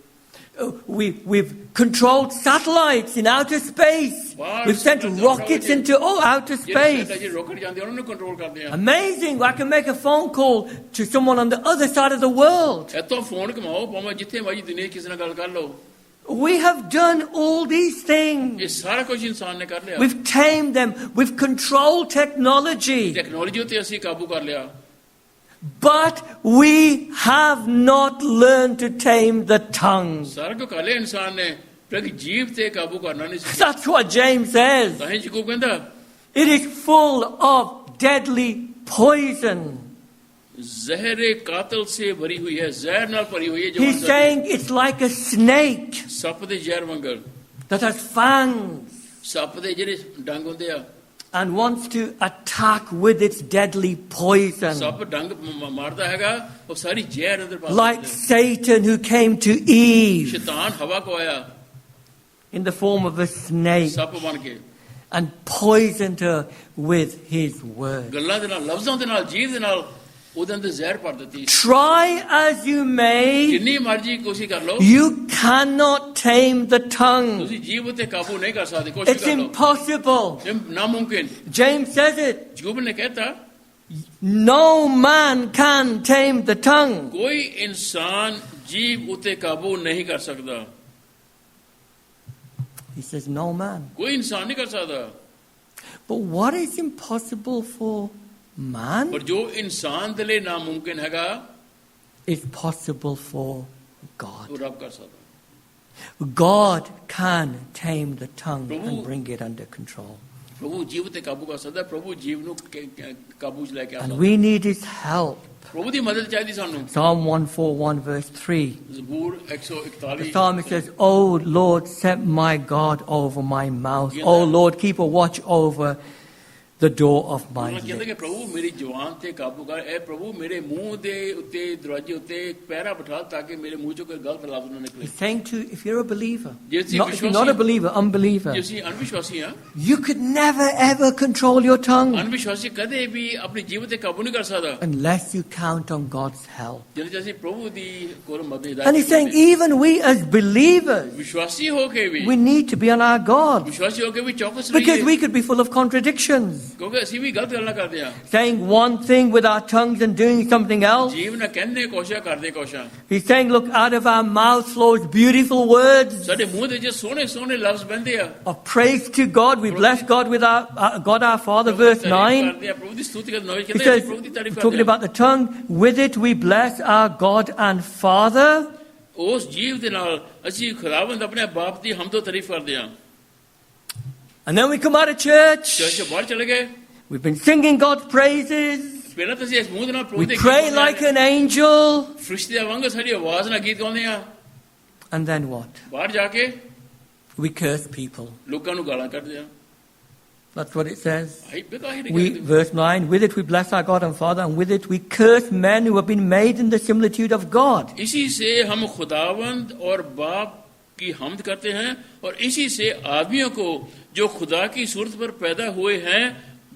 We've controlled satellites in outer space. We've sent rockets into outer space. Rocket जाते हैं उन्होंने कंट्रोल कर दिया Amazing. I can make a phone call to someone on the other side of the world. ए तो phone घुमाओ भाਵੇਂ जिथे मर्जी दुनिया किसी ਨਾਲ ਗੱਲ ਕਰ ਲਓ We have done all these things. ये सारा कुछ इंसान ने कर लिया We've tamed them. We've controlled technology. Technology उते ਅਸੀਂ ਕਾਬੂ ਕਰ ਲਿਆ But we have not learned to tame the tongue. ਸਾਰਾ ਕੁਝ ਕਰ ਲਿਆ इंसान ने पर जीव ਤੇ ਕਾਬੂ ਕਰਨਾ ਨਹੀਂ ਸੀ That's what James says. ਤਾਂ ਹੀ ਜੀ ਕੋ ਕਹਿੰਦਾ It is full of deadly poison. जहर कातिल से भरी हुई है जहर नाल भरी हुई है He's जवान saying it's like a snake सप दे जहर वांगर that has fangs सप दे ਜਿਹੜੇ ਡੰਗ ਹੁੰਦੇ ਆ and wants to attack with its deadly poison. ਸਪ ਡੰਗ ਮਾਰਦਾ ਹੈਗਾ ਉਹ ਸਾਰੀ ਜ਼ਹਿਰ ਅੰਦਰ ਪਾ Like Satan who came to Eve ਸ਼ੈਤਾਨ ਹਵਾ ਕੋ ਆਇਆ in the form of a snake ਸਪ ਬਣ ਕੇ and poisoned her with his word. ਗੱਲਾਂ ਦੇ ਨਾਲ ਲਫ਼ਜ਼ਾਂ ਦੇ ਨਾਲ ਜੀਵ ਦੇ ਨਾਲ ਉਹਦੇ ਅੰਦਰ ਜ਼ਹਿਰ ਭਰ ਦਿੱਤੀ Try as you may, ਜਿੰਨੀ ਮਰਜ਼ੀ ਕੋਸ਼ਿਸ਼ ਕਰ ਲਓ you cannot tame the tongue. ਤੁਸੀਂ ਜੀਵ ਉਤੇ ਕਾਬੂ ਨਹੀਂ ਕਰ ਸਕਦੇ ਕੋਸ਼ਿਸ਼ It's ਕਰ ਲਓ impossible. ਇਹ ਨਾਮੁਮਕਿਨ James says it. ਜੂਬ ਨੇ ਕਹਿਤਾ No man can tame the tongue. ਕੋਈ ਇਨਸਾਨ ਜੀਵ ਉਤੇ ਕਾਬੂ ਨਹੀਂ ਕਰ ਸਕਦਾ He says, no man. ਕੋਈ ਇਨਸਾਨ ਨਹੀਂ ਕਰ ਸਕਦਾ But what is impossible for man ਪਰ ਜੋ ਇਨਸਾਨ ਦੇ ਲਈ ਨਾਮੁਮਕਿਨ ਹੈਗਾ is possible for God. ਉਹ ਰੱਬ ਕਰ ਸਕਦਾ God can tame the tongue Prabhu- and bring it under control. ਪ੍ਰਭੂ ਜੀਵ ਤੇ ਕਾਬੂ ਕਰ ਸਕਦਾ ਪ੍ਰਭੂ ਜੀਵ ਨੂੰ ਕਾਬੂ ਚ ਲੈ ਕੇ ਆ And ਸਕਦਾ we need his help. ਪ੍ਰਭੂ ਦੀ ਮਦਦ ਚਾਹੀਦੀ ਸਾਨੂੰ Psalm 141 verse 3. ਜ਼ਬੂਰ The 141 psalmist says, "O Lord, set my God over my mouth. O Lord, keep a watch over the door of my ਉਹਨਾਂ ਕਹਿੰਦੇ lips." ਕਿ ਪ੍ਰਭੂ ਮੇਰੀ ਜ਼ੁਬਾਨ ਤੇ ਕਾਬੂ ਕਰ ਇਹ ਪ੍ਰਭੂ ਮੇਰੇ ਮੂੰਹ ਦੇ ਉੱਤੇ ਦਰਵਾਜ਼ੇ ਉੱਤੇ ਇੱਕ ਪਹਿਰਾ ਬਿਠਾ ਤਾਂ ਕਿ ਮੇਰੇ ਮੂੰਹ ਚੋਂ ਕੋਈ ਗਲਤ ਲਫ਼ਜ਼ ਨਾ ਨਿਕਲੇ He's saying to, if you're a believer, Yes, not, if you're not a believer, unbeliever, ਜੇ ਅਸੀਂ ਅਨਵਿਸ਼ਵਾਸੀ ਹਾਂ you could never ever control your tongue ਅਨਵਿਸ਼ਵਾਸੀ ਕਦੇ ਵੀ ਆਪਣੀ ਜੀਵ ਤੇ ਕਾਬੂ ਨਹੀਂ ਕਰ ਸਕਦਾ unless you count on God's help. ਜਦੋਂ ਜੇ ਅਸੀਂ ਪ੍ਰਭੂ ਦੀ ਕੋਲ ਮਦਦ And he's saying, even we as believers, ਵਿਸ਼ਵਾਸੀ ਹੋ ਕੇ ਵੀ we need to be on our guard ਵਿਸ਼ਵਾਸੀ ਹੋ ਕੇ ਵੀ ਚੌਕਸ because ਰਹੀਏ we could be full of contradictions, ਕਿਉਂਕਿ ਅਸੀਂ ਵੀ ਗਲਤ ਗੱਲਾਂ ਕਰਦੇ ਹਾਂ saying one thing with our tongues and doing something else. ਜੀਵ ਨਾ ਕਹਿੰਦੇ ਕੋਸ਼ਿਸ਼ ਕਰਦੇ ਕੋਸ਼ਿਸ਼ He's saying, look, out of our mouth flows beautiful words ਸਾਡੇ ਮੂੰਹ ਦੇ ਜੇ ਸੋਹਣੇ ਸੋਹਣੇ ਲਫ਼ਜ਼ ਬੰਦੇ ਆ of praise to God. We bless God with our God our Father, verse 9. ਕਰਦੇ ਆ ਪ੍ਰਭੂ ਦੀ ਸਤੁਤੀ ਕਰਦੇ ਨਵੇਂ He ਕਹਿੰਦੇ says, ਪ੍ਰਭੂ ਦੀ ਤਾਰੀਫ talking ਕਰਦੇ ਆ about the tongue, with it we bless our God and Father. ਉਸ ਜੀਵ ਦੇ ਨਾਲ ਅਸੀਂ ਖੁਦਾਵੰਦ ਆਪਣੇ ਬਾਪ ਦੀ ਹਮਦੋ ਤਾਰੀਫ ਕਰਦੇ ਆ And then we come out of church. Church ਤੋਂ ਬਾਹਰ ਚਲੇ ਗਏ We've been singing God's praises. ਪਹਿਲਾਂ ਤਾਂ ਅਸੀਂ ਇਸ ਮੂੰਹ ਦੇ ਨਾਲ ਪ੍ਰਭੂ We ਦੇ pray like an angel. ਫਰਿਸ਼ਤਿਆਂ ਵਾਂਗ ਸਾਡੀ ਆਵਾਜ਼ ਨਾਲ ਗੀਤ ਗਾਉਂਦੇ ਆ And then what? ਬਾਹਰ ਜਾ ਕੇ We curse people. ਲੋਕਾਂ ਨੂੰ ਗਾਲਾਂ ਕੱਢਦੇ ਆ That's what it says. ਹਾਈ ਬੇਕਾਹੀ We, verse 9, with it we bless our God and Father, and with it we curse men who have been made in the similitude of God. इसी से हम खुदावंद और बाप की हमद करते हैं और इसी से आदमियों को जो खुदा की सूरत पर पैदा हुए हैं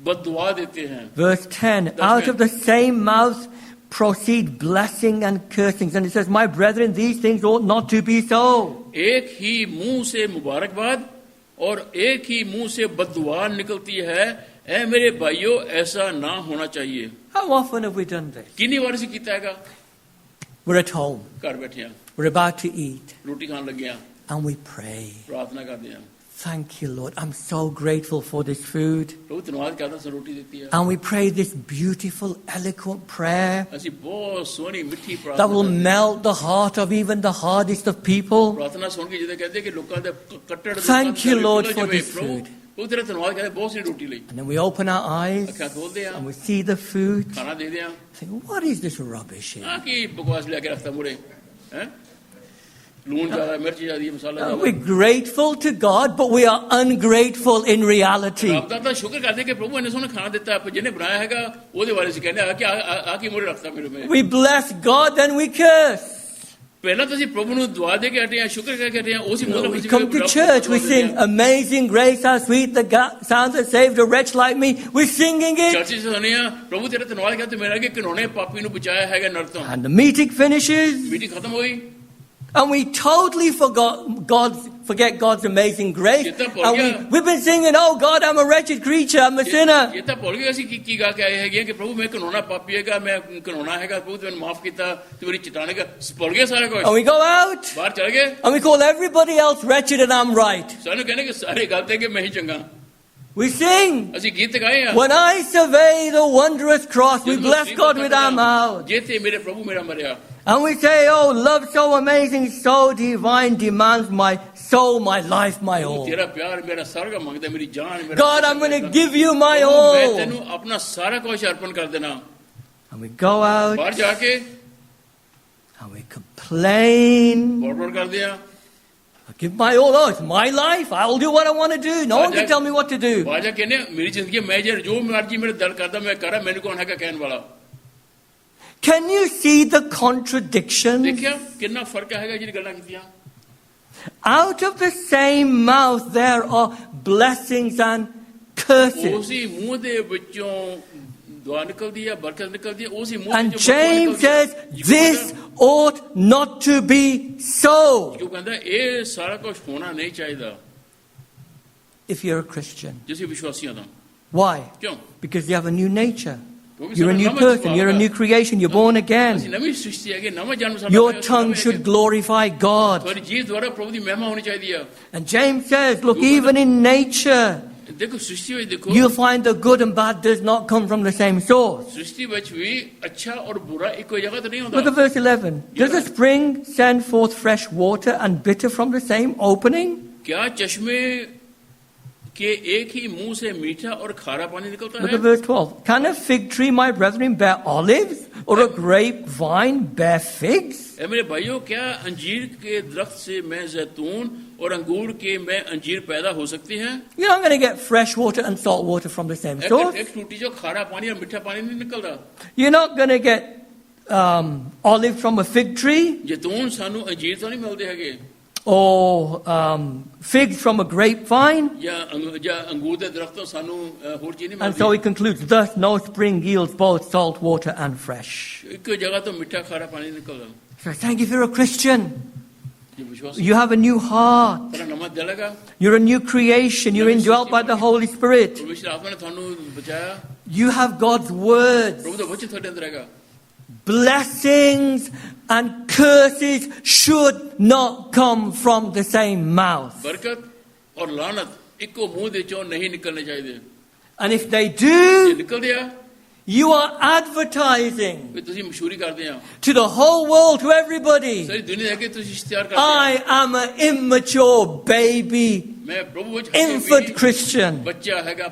बद्दुआ देते हैं Verse 10, out of the same mouth proceed blessing and cursings. And it says, my brethren, these things ought not to be so. एक ही मुंह से मुबारकबाद और एक ही मुंह से बद्दुआ निकलती है ऐ मेरे भाइयों ऐसा ना होना चाहिए How often have we done this? कितनी बार से कीता हैगा We're at home, घर बैठे हैं we're about to eat, रोटी खान लगे हैं and we pray. प्रार्थना करते हैं Thank you, Lord. I'm so grateful for this food. प्रभु धन्यवाद करता है रोटी देती है And we pray this beautiful, eloquent prayer ऐसी बहुत सोहनी मिठी that प्रार्थना will करते हैं। melt the heart of even the hardest of people. प्रार्थना सुन के जिदे कहते हैं कि लोगां दे कट्टर Thank you, Lord, for this food. प्रभु तेरा धन्यवाद करते बहुत सी रोटी ली And then we open our eyes अखा खोलते हैं and we see the food. खाना दे दिया Think, what is this rubbish here? हां की बकवास लेके रखता मुड़े हैं लून ज्यादा मिर्च ज्यादा मसाला ज्यादा We're grateful to God, but we are ungrateful in reality. रब ਦਾ ਸ਼ੁਕਰ ਕਰਦੇ ਕਿ ਪ੍ਰਭੂ ਨੇ ਸਾਨੂੰ ਖਾਣਾ ਦਿੱਤਾ ਪਰ ਜਿਹਨੇ ਬਣਾਇਆ ਹੈਗਾ ਉਹਦੇ ਬਾਰੇ ਅਸੀਂ ਕਹਿੰਦੇ ਆ ਕਿ ਆ ਕੀ ਮੋਰੇ ਰੱਖਤਾ ਮੇਰੇ ਵਿੱਚ We bless God, then we curse. ਪਹਿਲਾਂ ਤਾਂ ਅਸੀਂ ਪ੍ਰਭੂ ਨੂੰ ਦੁਆ ਦੇ ਕੇ ਹਟੇ ਆ ਸ਼ੁਕਰ ਕਰਕੇ ਹਟੇ ਆ ਉਸੇ ਮੋਰੇ We come to church, we sing Amazing Grace, how sweet the sound that saved a wretch like me. We're singing it. Church 'ਚ ਸੁਣਦੇ ਆ ਪ੍ਰਭੂ ਤੇਰਾ ਧੰਨਵਾਦ ਕਰਦੇ ਮੇਰਾ ਕਿ ਘਿਨੌਣੇ ਪਾਪੀ ਨੂੰ ਬਚਾਇਆ ਹੈਗਾ ਨਰਕ ਤੋਂ And the meeting finishes. Meeting ਖਤਮ ਹੋਈ And we totally forget God's amazing grace. And we've been singing, oh God, I'm a wretched creature, I'm a sinner. ਇਹ ਤਾਂ ਭੁੱਲ ਗਏ ਅਸੀਂ ਕੀ ਗਾ ਕੇ ਆਏ ਹੈਗੇ ਕਿ ਪ੍ਰਭੂ ਮੈਂ ਘਿਨੌਣਾ ਪਾਪੀ ਹੈਗਾ ਮੈਂ ਘਿਨੌਣਾ ਹੈਗਾ ਪ੍ਰਭੂ ਤੈਨੂੰ ਮਾਫ ਕੀਤਾ ਤੇ ਮੇਰੀ ਚਟਾਨ ਹੈਗਾ ਭੁੱਲ ਗਏ ਸਾਰਾ ਕੁਝ And we go out. ਬਾਹਰ ਚਲੇ ਗਏ And we call everybody else wretched and I'm right. ਸਾਨੂੰ ਕਹਿੰਦੇ ਕਿ ਸਾਰੇ ਗਲਤ ਹੈ ਕਿ ਮੈਂ ਹੀ ਚੰਗਾ We sing. ਅਸੀਂ ਗੀਤ ਗਾਏ ਆ When I survey the wondrous cross, we bless God with our mouth. ਜਿੱਥੇ ਮੇਰੇ ਪ੍ਰਭੂ ਮੇਰਾ ਮਰਿਆ And we say, oh, love so amazing, so divine, demands my soul, my life, my all. ਤੇਰਾ ਪਿਆਰ ਮੇਰਾ ਸਰਗ ਮੰਗਦਾ ਮੇਰੀ ਜਾਨ ਮੇਰਾ God, I'm going to give you my ਮੈਂ all. ਤੈਨੂੰ ਆਪਣਾ ਸਾਰਾ ਕੁਝ ਅਰਪਣ ਕਰ ਦੇਣਾ And we go out ਬਾਹਰ ਜਾ ਕੇ and we complain. ਬੋੜ ਕਰਦੇ ਆ I give my all. Oh, it's my life. I'll do what I want to do. No one can tell me what to do. ਬਾਹਰ ਜਾ ਕੇ ਨੇ ਮੇਰੀ ਜ਼ਿੰਦਗੀ ਮੈਂ ਜੋ ਮਰਜ਼ੀ ਮੇਰੇ ਦਿਲ ਕਰਦਾ ਮੈਂ ਕਰਾਂ ਮੈਨੂੰ ਕੌਣ ਹੈਗਾ ਕਹਿਣ ਵਾਲਾ Can you see the contradiction? ਦੇਖਿਆ ਕਿੰਨਾ ਫਰਕ ਹੈਗਾ ਜਿਹੜੀ ਗੱਲਾਂ ਕੀਤੀਆਂ Out of the same mouth there are blessings and curses. ਉਸੇ ਮੂੰਹ ਦੇ ਵਿੱਚੋਂ ਦੁਆ ਨਿਕਲਦੀ ਹੈ ਬਰਕਤ ਨਿਕਲਦੀ ਹੈ ਉਸੇ ਮੂੰਹ And James says, this ought not to be so. ਜੋ ਕਹਿੰਦਾ ਇਹ ਸਾਰਾ ਕੁਝ ਹੋਣਾ ਨਹੀਂ ਚਾਹੀਦਾ If you're a Christian. ਜਿਸੇ ਵਿਸ਼ਵਾਸੀਆਂ the Why? ਕਿਉਂ Because you have a new nature. You're a new person. You're a new creation. You're born again. ਅਸੀਂ ਨਵੀਂ ਸ੍ਰਿਸ਼ਟੀ ਹੈਗੇ ਨਵਾਂ ਜਨਮ ਸਾਡਾ Your tongue should glorify God. ਤੁਹਾਡੀ ਜੀਭ ਦੁਆਰਾ ਪ੍ਰਭੂ ਦੀ ਮਹਿਮਾ ਹੋਣੀ ਚਾਹੀਦੀ ਹੈ And James says, look, even in nature, ਦੇਖੋ ਸ੍ਰਿਸ਼ਟੀ ਵਿੱਚ ਦੇਖੋ you'll find the good and bad does not come from the same source. ਸ੍ਰਿਸ਼ਟੀ ਵਿੱਚ ਵੀ ਅੱਛਾ ਔਰ ਬੁਰਾ ਇੱਕੋ ਜਗ੍ਹਾ ਤੇ ਨਹੀਂ Look ਹੁੰਦਾ at verse 11. Does a spring send forth fresh water and bitter from the same opening? क्या चश्मे के एक ही मुंह से मीठा और खारा पानी निकलता Look है at verse 12. Can a fig tree, my brethren, bear olives? Or a grapevine bear figs? ए मेरे भाइयों क्या अंजीर के दरख्त से मैं जैतून और अंगूर के मैं अंजीर पैदा हो सकती हैं You're not going to get fresh water and salt water from the same source. एक टूटी जो खारा पानी और मीठा पानी नहीं निकलता You're not going to get olive from a fig tree जैतून सानू अंजीर तो नहीं मिलते हैगे or figs from a grapevine. या अंगूर के दरख्तों सानू होर चीज नहीं And so he मिलती concludes, thus no spring yields both salt water and fresh. एक जगह तो मीठा खारा पानी निकलता So thank you if you're a Christian. ये विश्वास You have a new heart. तेरा नमक जलेगा You're a new creation. You're indwelt by the Holy Spirit. परमेश्वर आत्मा ने थानू बचाया You have God's words. प्रभु तो वचन थोड़े अंदर रहेगा Blessings and curses should not come from the same mouth. बरकत और लानत इको मुंह दे चों नहीं निकलने चाहिए And if they ये do, निकल गया you are advertising फिर तुसी मशहूरी करते हैं to the whole world, to everybody. सारी दुनिया के तुसी इश्तिहार करते हैं I am an immature baby, मैं प्रभु वच infant Christian. बच्चा हैगा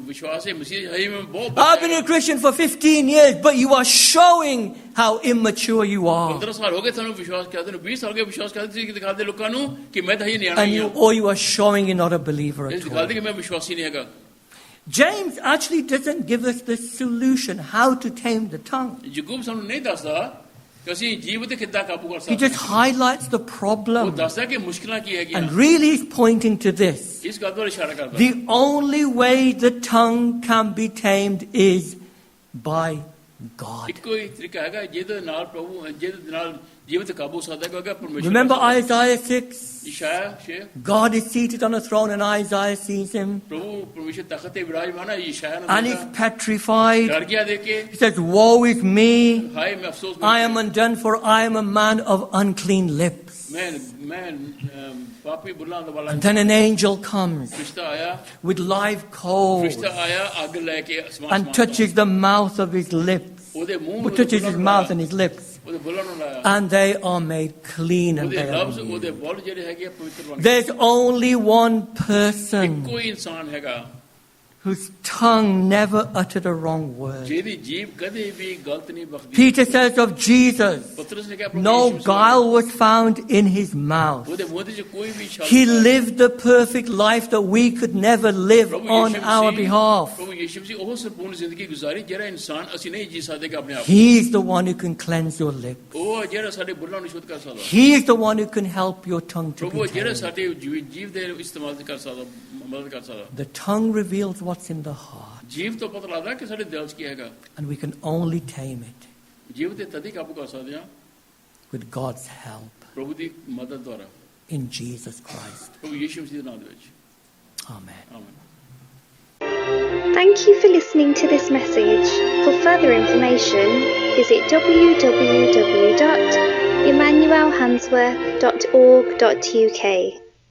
विश्वास है मसीह है मैं बहुत I've been a Christian for 15 years, but you are showing how immature you are. 15 साल हो गए थानू विश्वास करते ने 20 साल के विश्वास करते तुसी दिखा दे लोकां नु कि मैं तो ये न्याणा And ही you, हूं or you are showing you're not a believer इस at दिखा all. दे कि मैं विश्वासी नहीं हैगा James actually doesn't give us the solution how to tame the tongue. याकूब सानू नहीं दसदा कि ਅਸੀਂ ਜੀਵ ਤੇ ਕਿੱਦਾਂ ਕਾਬੂ ਕਰ He ਸਕਦੇ just highlights the ਉਹ problem ਦੱਸਦਾ ਕਿ ਮੁਸ਼ਕਲਾਂ ਕੀ ਹੈਗੀਆਂ and really is pointing to this. ਇਸ ਗੱਲ ਵੱਲ ਇਸ਼ਾਰਾ ਕਰਦਾ The only way the tongue can be tamed is by God. ਇੱਕੋ ਹੀ ਤਰੀਕਾ ਹੈਗਾ ਜਿਹਦੇ ਨਾਲ ਪ੍ਰਭੂ ਜਿਹਦੇ ਨਾਲ ਜੀਵ ਤੇ ਕਾਬੂ ਸਕਦਾ ਕਿਉਂਕਿ ਪਰਮੇਸ਼ਰ Remember Isaiah 6? Isaiah 6 God is seated on a throne and Isaiah sees him ਪ੍ਰਭੂ ਪਰਮੇਸ਼ਰ ਤਖਤ ਤੇ ਵਿਰਾਜਮਾਨ ਹੈ ਇਸ਼ਾਇਆ and ਨੇ he's petrified. ਡਰ ਗਿਆ ਦੇਖ ਕੇ He says, woe is me, ਹਾਏ ਮੈਂ ਅਫਸੋਸ I am undone, for I am a man of unclean lips. ਮੈਂ ਪਾਪੀ ਬੁੱਲਾਂ ਦਾ ਵਾਲਾ And then an angel comes ਫਰਿਸ਼ਤਾ ਆਇਆ with live coals ਫਰਿਸ਼ਤਾ ਆਇਆ ਅੱਗ ਲੈ ਕੇ ਅਸਮਾਨ and touches the mouth of his lips, ਉਹਦੇ ਮੂੰਹ who touches his mouth and his lips, ਉਹਦੇ ਬੁੱਲਾਂ ਨੂੰ ਲਾਇਆ and they are made clean and ਉਹਦੇ they are ਲਫ਼ਜ਼ renewed. ਉਹਦੇ ਬੋਲ ਜਿਹੜੇ ਹੈਗੇ ਆ ਪਵਿੱਤਰ ਬਣ ਗਏ There's only one person ਇੱਕੋ ਹੀ ਇਨਸਾਨ ਹੈਗਾ whose tongue never uttered a wrong word. ਜਿਹਦੀ ਜੀਭ ਕਦੇ ਵੀ ਗਲਤ ਨਹੀਂ ਬਕਦੀ। Peter says of Jesus, ਪਤਰਸ ਨੇ ਕਿਹਾ ਪ੍ਰਭੂ no ਯਿਸੂ ਮਸੀਹ guile was found in his mouth. ਉਹਦੇ ਮੂੰਹ ਵਿੱਚ ਕੋਈ ਵੀ ਸ਼ਬਦ He ਨਹੀਂ। lived the perfect life that we could never live ਪ੍ਰਭੂ on ਯਿਸੂ our ਮਸੀਹ- behalf. ਪ੍ਰਭੂ ਯਿਸੂ ਮਸੀਹ ਉਹ ਸੰਪੂਰਨ ਜ਼ਿੰਦਗੀ ਗੁਜ਼ਾਰੀ ਜਿਹੜਾ ਇਨਸਾਨ ਅਸੀਂ ਨਹੀਂ ਜੀ ਸਕਦੇ ਕਿ ਆਪਣੇ ਆਪ। He's the one who can cleanse your lips. ਉਹ ਜਿਹੜਾ ਸਾਡੇ ਬੁੱਲਾਂ ਨੂੰ ਸ਼ੁੱਧ ਕਰ ਸਕਦਾ। He is the one who can help your tongue to ਪ੍ਰਭੂ be ਜਿਹੜਾ tamed. ਸਾਡੇ ਜੀਵ ਦੇ ਇਸਤੇਮਾਲ ਕਰ ਸਕਦਾ, ਮਦਦ ਕਰ ਸਕਦਾ। The tongue reveals what's in the heart, ਜੀਵ ਤੋਂ ਪਤਾ ਲੱਗਦਾ ਕਿ ਸਾਡੇ ਦਿਲ 'ਚ ਕੀ ਹੈਗਾ। and we can only tame it ਜੀਵ ਤੇ ਤਦ ਹੀ ਕਾਬੂ ਕਰ ਸਕਦੇ ਹਾਂ with God's help ਪ੍ਰਭੂ ਦੀ ਮਦਦ ਦੁਆਰਾ, in Jesus Christ. ਪ੍ਰਭੂ ਯਿਸੂ ਮਸੀਹ ਦੇ ਨਾਮ ਦੇ ਵਿੱਚ। Amen. ਆਮੀਨ। Thank you for listening to this message. For further information, visit www.emmanuelhansworth.org.uk.